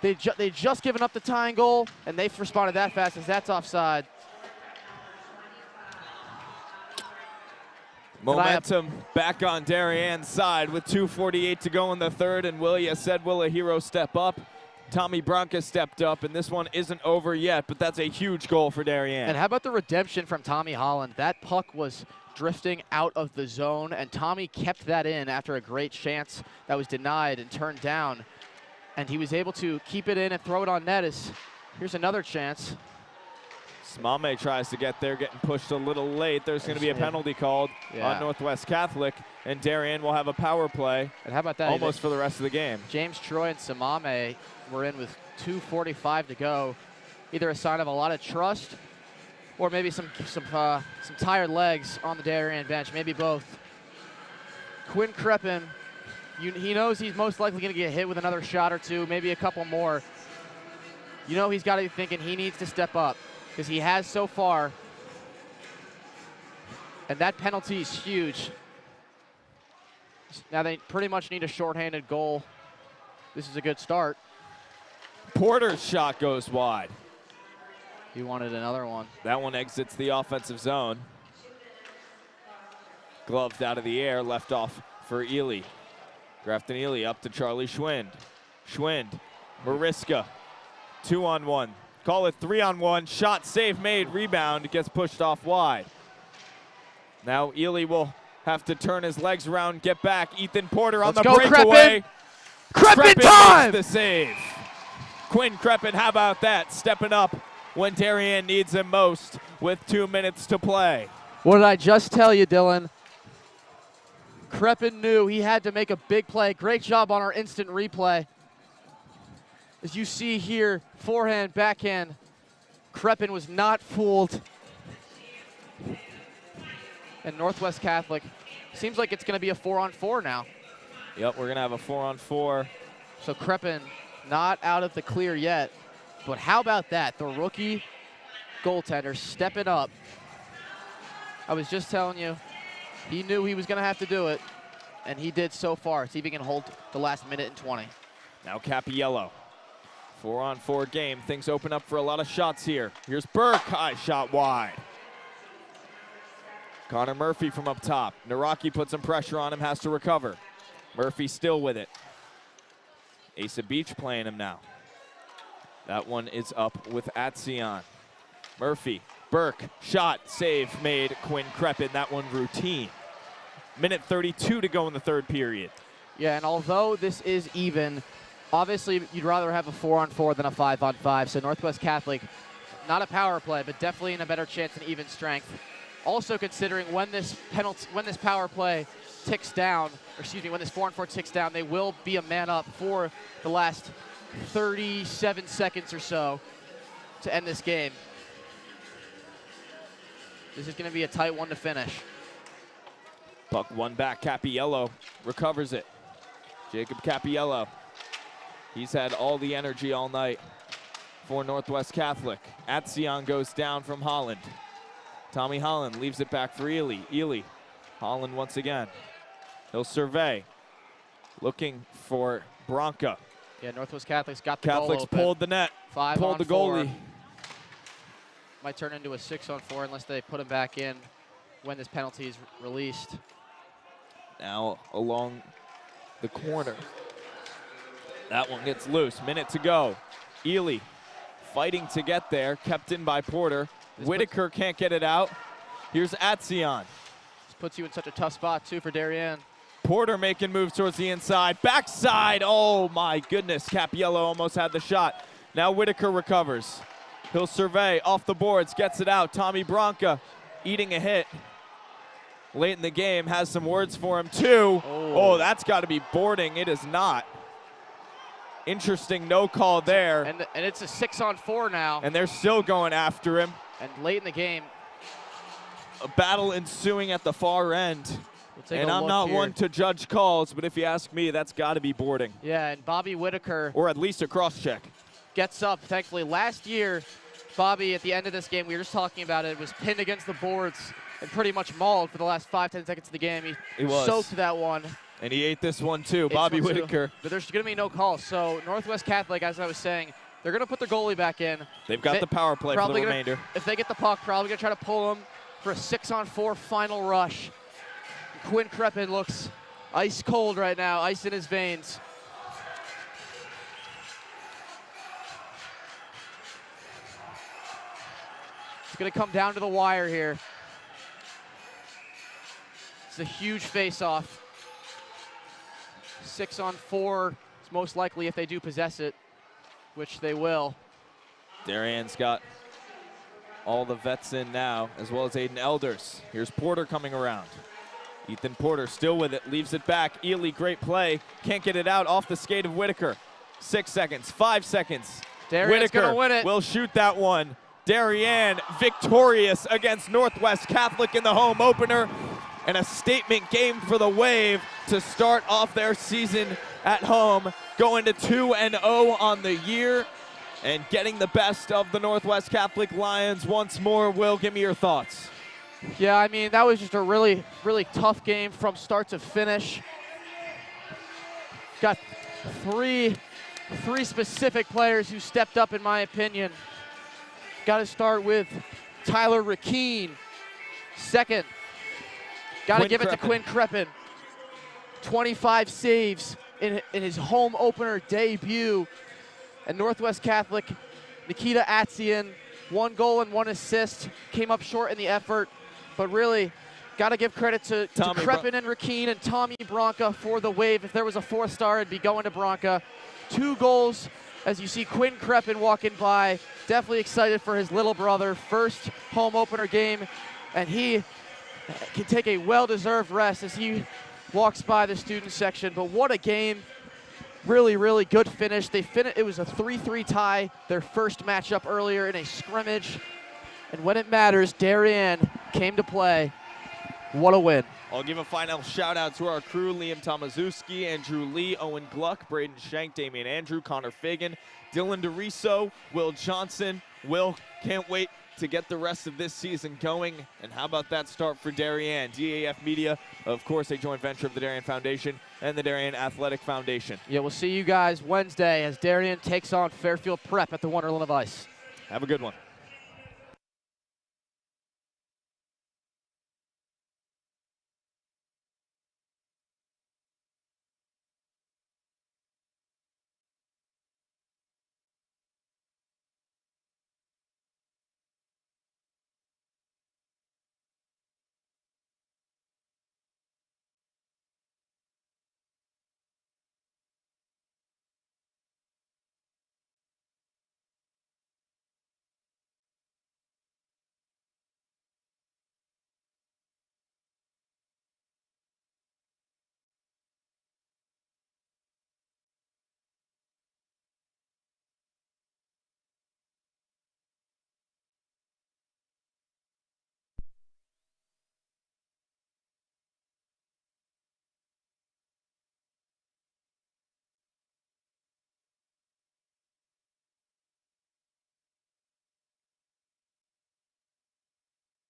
they just given up the tying goal, and they've responded that fast as that's offside. Momentum back on Darien's side with 2:48 to go in the third, and will a hero step up? Tommy Bronca stepped up, and this one isn't over yet, but that's a huge goal for Darien. And how about the redemption from Tommy Holland? That puck was drifting out of the zone, and Tommy kept that in after a great chance that was denied and turned down. And he was able to keep it in and throw it on net. Here's another chance. Smame tries to get there, getting pushed a little late. There's going to be a penalty called on Northwest Catholic, and Darien will have a power play. And how about that? Almost for the rest of the game. James Troy and Samame were in with 2:45 to go. Either a sign of a lot of trust, or maybe some tired legs on the Darien bench. Maybe both. Quinn Crepin, he knows he's most likely going to get hit with another shot or two, maybe a couple more. You know he's got to be thinking he needs to step up, because he has so far. And that penalty is huge. Now they pretty much need a shorthanded goal. This is a good start. Porter's shot goes wide. He wanted another one. That one exits the offensive zone. Gloved out of the air, left off for Ely. Grafton Ely up to Charlie Schwind. Schwind, Mariska, 2-on-1. Call it 3-on-1. Shot, save made, rebound. It gets pushed off wide. Now Ely will have to turn his legs around, get back. Ethan Porter on the breakaway. Kreppen time! Makes the save. Quinn Kreppen, how about that? Stepping up when Darien needs him most with 2 minutes to play. What did I just tell you, Dylan? Kreppen knew he had to make a big play. Great job on our instant replay. As you see here, forehand, backhand. Kreppen was not fooled. And Northwest Catholic, seems like it's going to be a 4-on-4 now. Yep, we're going to have a 4-on-4. So Kreppen not out of the clear yet. But how about that? The rookie goaltender stepping up. I was just telling you, he knew he was going to have to do it, and he did so far. See if he can hold the last minute and 20. Now Cappiello. 4-on-4 game. Things open up for a lot of shots here. Here's Burke. High shot wide. Connor Murphy from up top. Naraki puts some pressure on him, has to recover. Murphy still with it. Asa Beach playing him now. That one is up with Atsion. Murphy, Burke, shot, save made, Quinn Kreppen. That one routine. Minute 32 to go in the third period. Yeah, and although this is even, obviously you'd rather have a 4-on-4 than a 5-on-5. So Northwest Catholic, not a power play, but definitely in a better chance and even strength. Also considering when this power play ticks down, or excuse me, when this 4-on-4 ticks down, they will be a man up for the last 37 seconds or so to end this game. This is going to be a tight one to finish. Puck one back, Cappiello recovers it. Jacob Cappiello. He's had all the energy all night for Northwest Catholic. Atsion goes down from Holland. Tommy Holland leaves it back for Ely. Ely, Holland once again. He'll survey. Looking for Bronca. Yeah, Northwest Catholic's got the Catholics goal open. pulled the net. Pulled the 5-on-4. goalie. Might turn into a 6-on-4 unless they put him back in when this penalty is released. Now along the corner. That one gets loose. Minute to go. Ely fighting to get there. Kept in by Porter. Whitaker can't get it out. Here's Atsion. This puts you in such a tough spot, too, for Darien. Porter making moves towards the inside. Backside. Oh, my goodness. Cappiello almost had the shot. Now Whitaker recovers. He'll survey off the boards. Gets it out. Tommy Bronca eating a hit. Late in the game. Has some words for him, too. Oh, that's got to be boarding. It is not. Interesting no call there. And it's a 6-on-4 now. And they're still going after him. And late in the game. A battle ensuing at the far end. And I'm not one to judge calls, but if you ask me, that's got to be boarding. Yeah, and Bobby Whitaker. Or at least a cross-check. Gets up, thankfully. Last year, Bobby, at the end of this game, we were just talking about it, was pinned against the boards and pretty much mauled for the last 5-10 seconds of the game. He soaked that one. And he ate this one too, Bobby Whitaker. But there's going to be no call. So Northwest Catholic, as I was saying, they're going to put their goalie back in. They've got the power play for the remainder. If they get the puck, probably going to try to pull him for a 6-on-4 final rush. Quinn Kreppen looks ice cold right now, ice in his veins. It's going to come down to the wire here. It's a huge face-off. 6-on-4 is most likely if they do possess it, which they will. Darien's got all the vets in now, as well as Aiden Elders. Here's Porter coming around. Ethan Porter still with it, leaves it back. Ely, great play. Can't get it out off the skate of Whitaker. 6 seconds, 5 seconds. Darien's gonna win it. Will shoot that one. Darien victorious against Northwest Catholic in the home opener. And a statement game for the Wave to start off their season at home, going to 2-0 on the year and getting the best of the Northwest Catholic Lions once more. Will, give me your thoughts. Yeah, I mean, that was just a really, really tough game from start to finish. Got three specific players who stepped up, in my opinion. Got to start with Tyler Rakeen. Second, got to give it to Quinn Kreppen. 25 saves, in his home opener debut. And Northwest Catholic, Nikita Atzian, 1 goal and 1 assist, came up short in the effort, but really got to give credit to Crepin and Rakeen and Tommy Bronca for the wave. If there was a 4th star, it'd be going to Bronca. 2 goals, as you see Quinn Crepin walking by. Definitely excited for his little brother. First home opener game, and he can take a well-deserved rest as he walks by the student section. But what a game. Really, really good finish. It was a 3-3 tie, their first matchup earlier in a scrimmage. And when it matters, Darien came to play. What a win. I'll give a final shout out to our crew: Liam Tomaszewski, Andrew Lee, Owen Gluck, Braden Schenk, Damian Andrew, Connor Fagan, Dylan DeRiso, Will Johnson. Will, can't wait to get the rest of this season going. And how about that start for Darien? DAF Media, of course, a joint venture of the Darien Foundation and the Darien Athletic Foundation. Yeah, we'll see you guys Wednesday as Darien takes on Fairfield Prep at the Wonderland of Ice. Have a good one.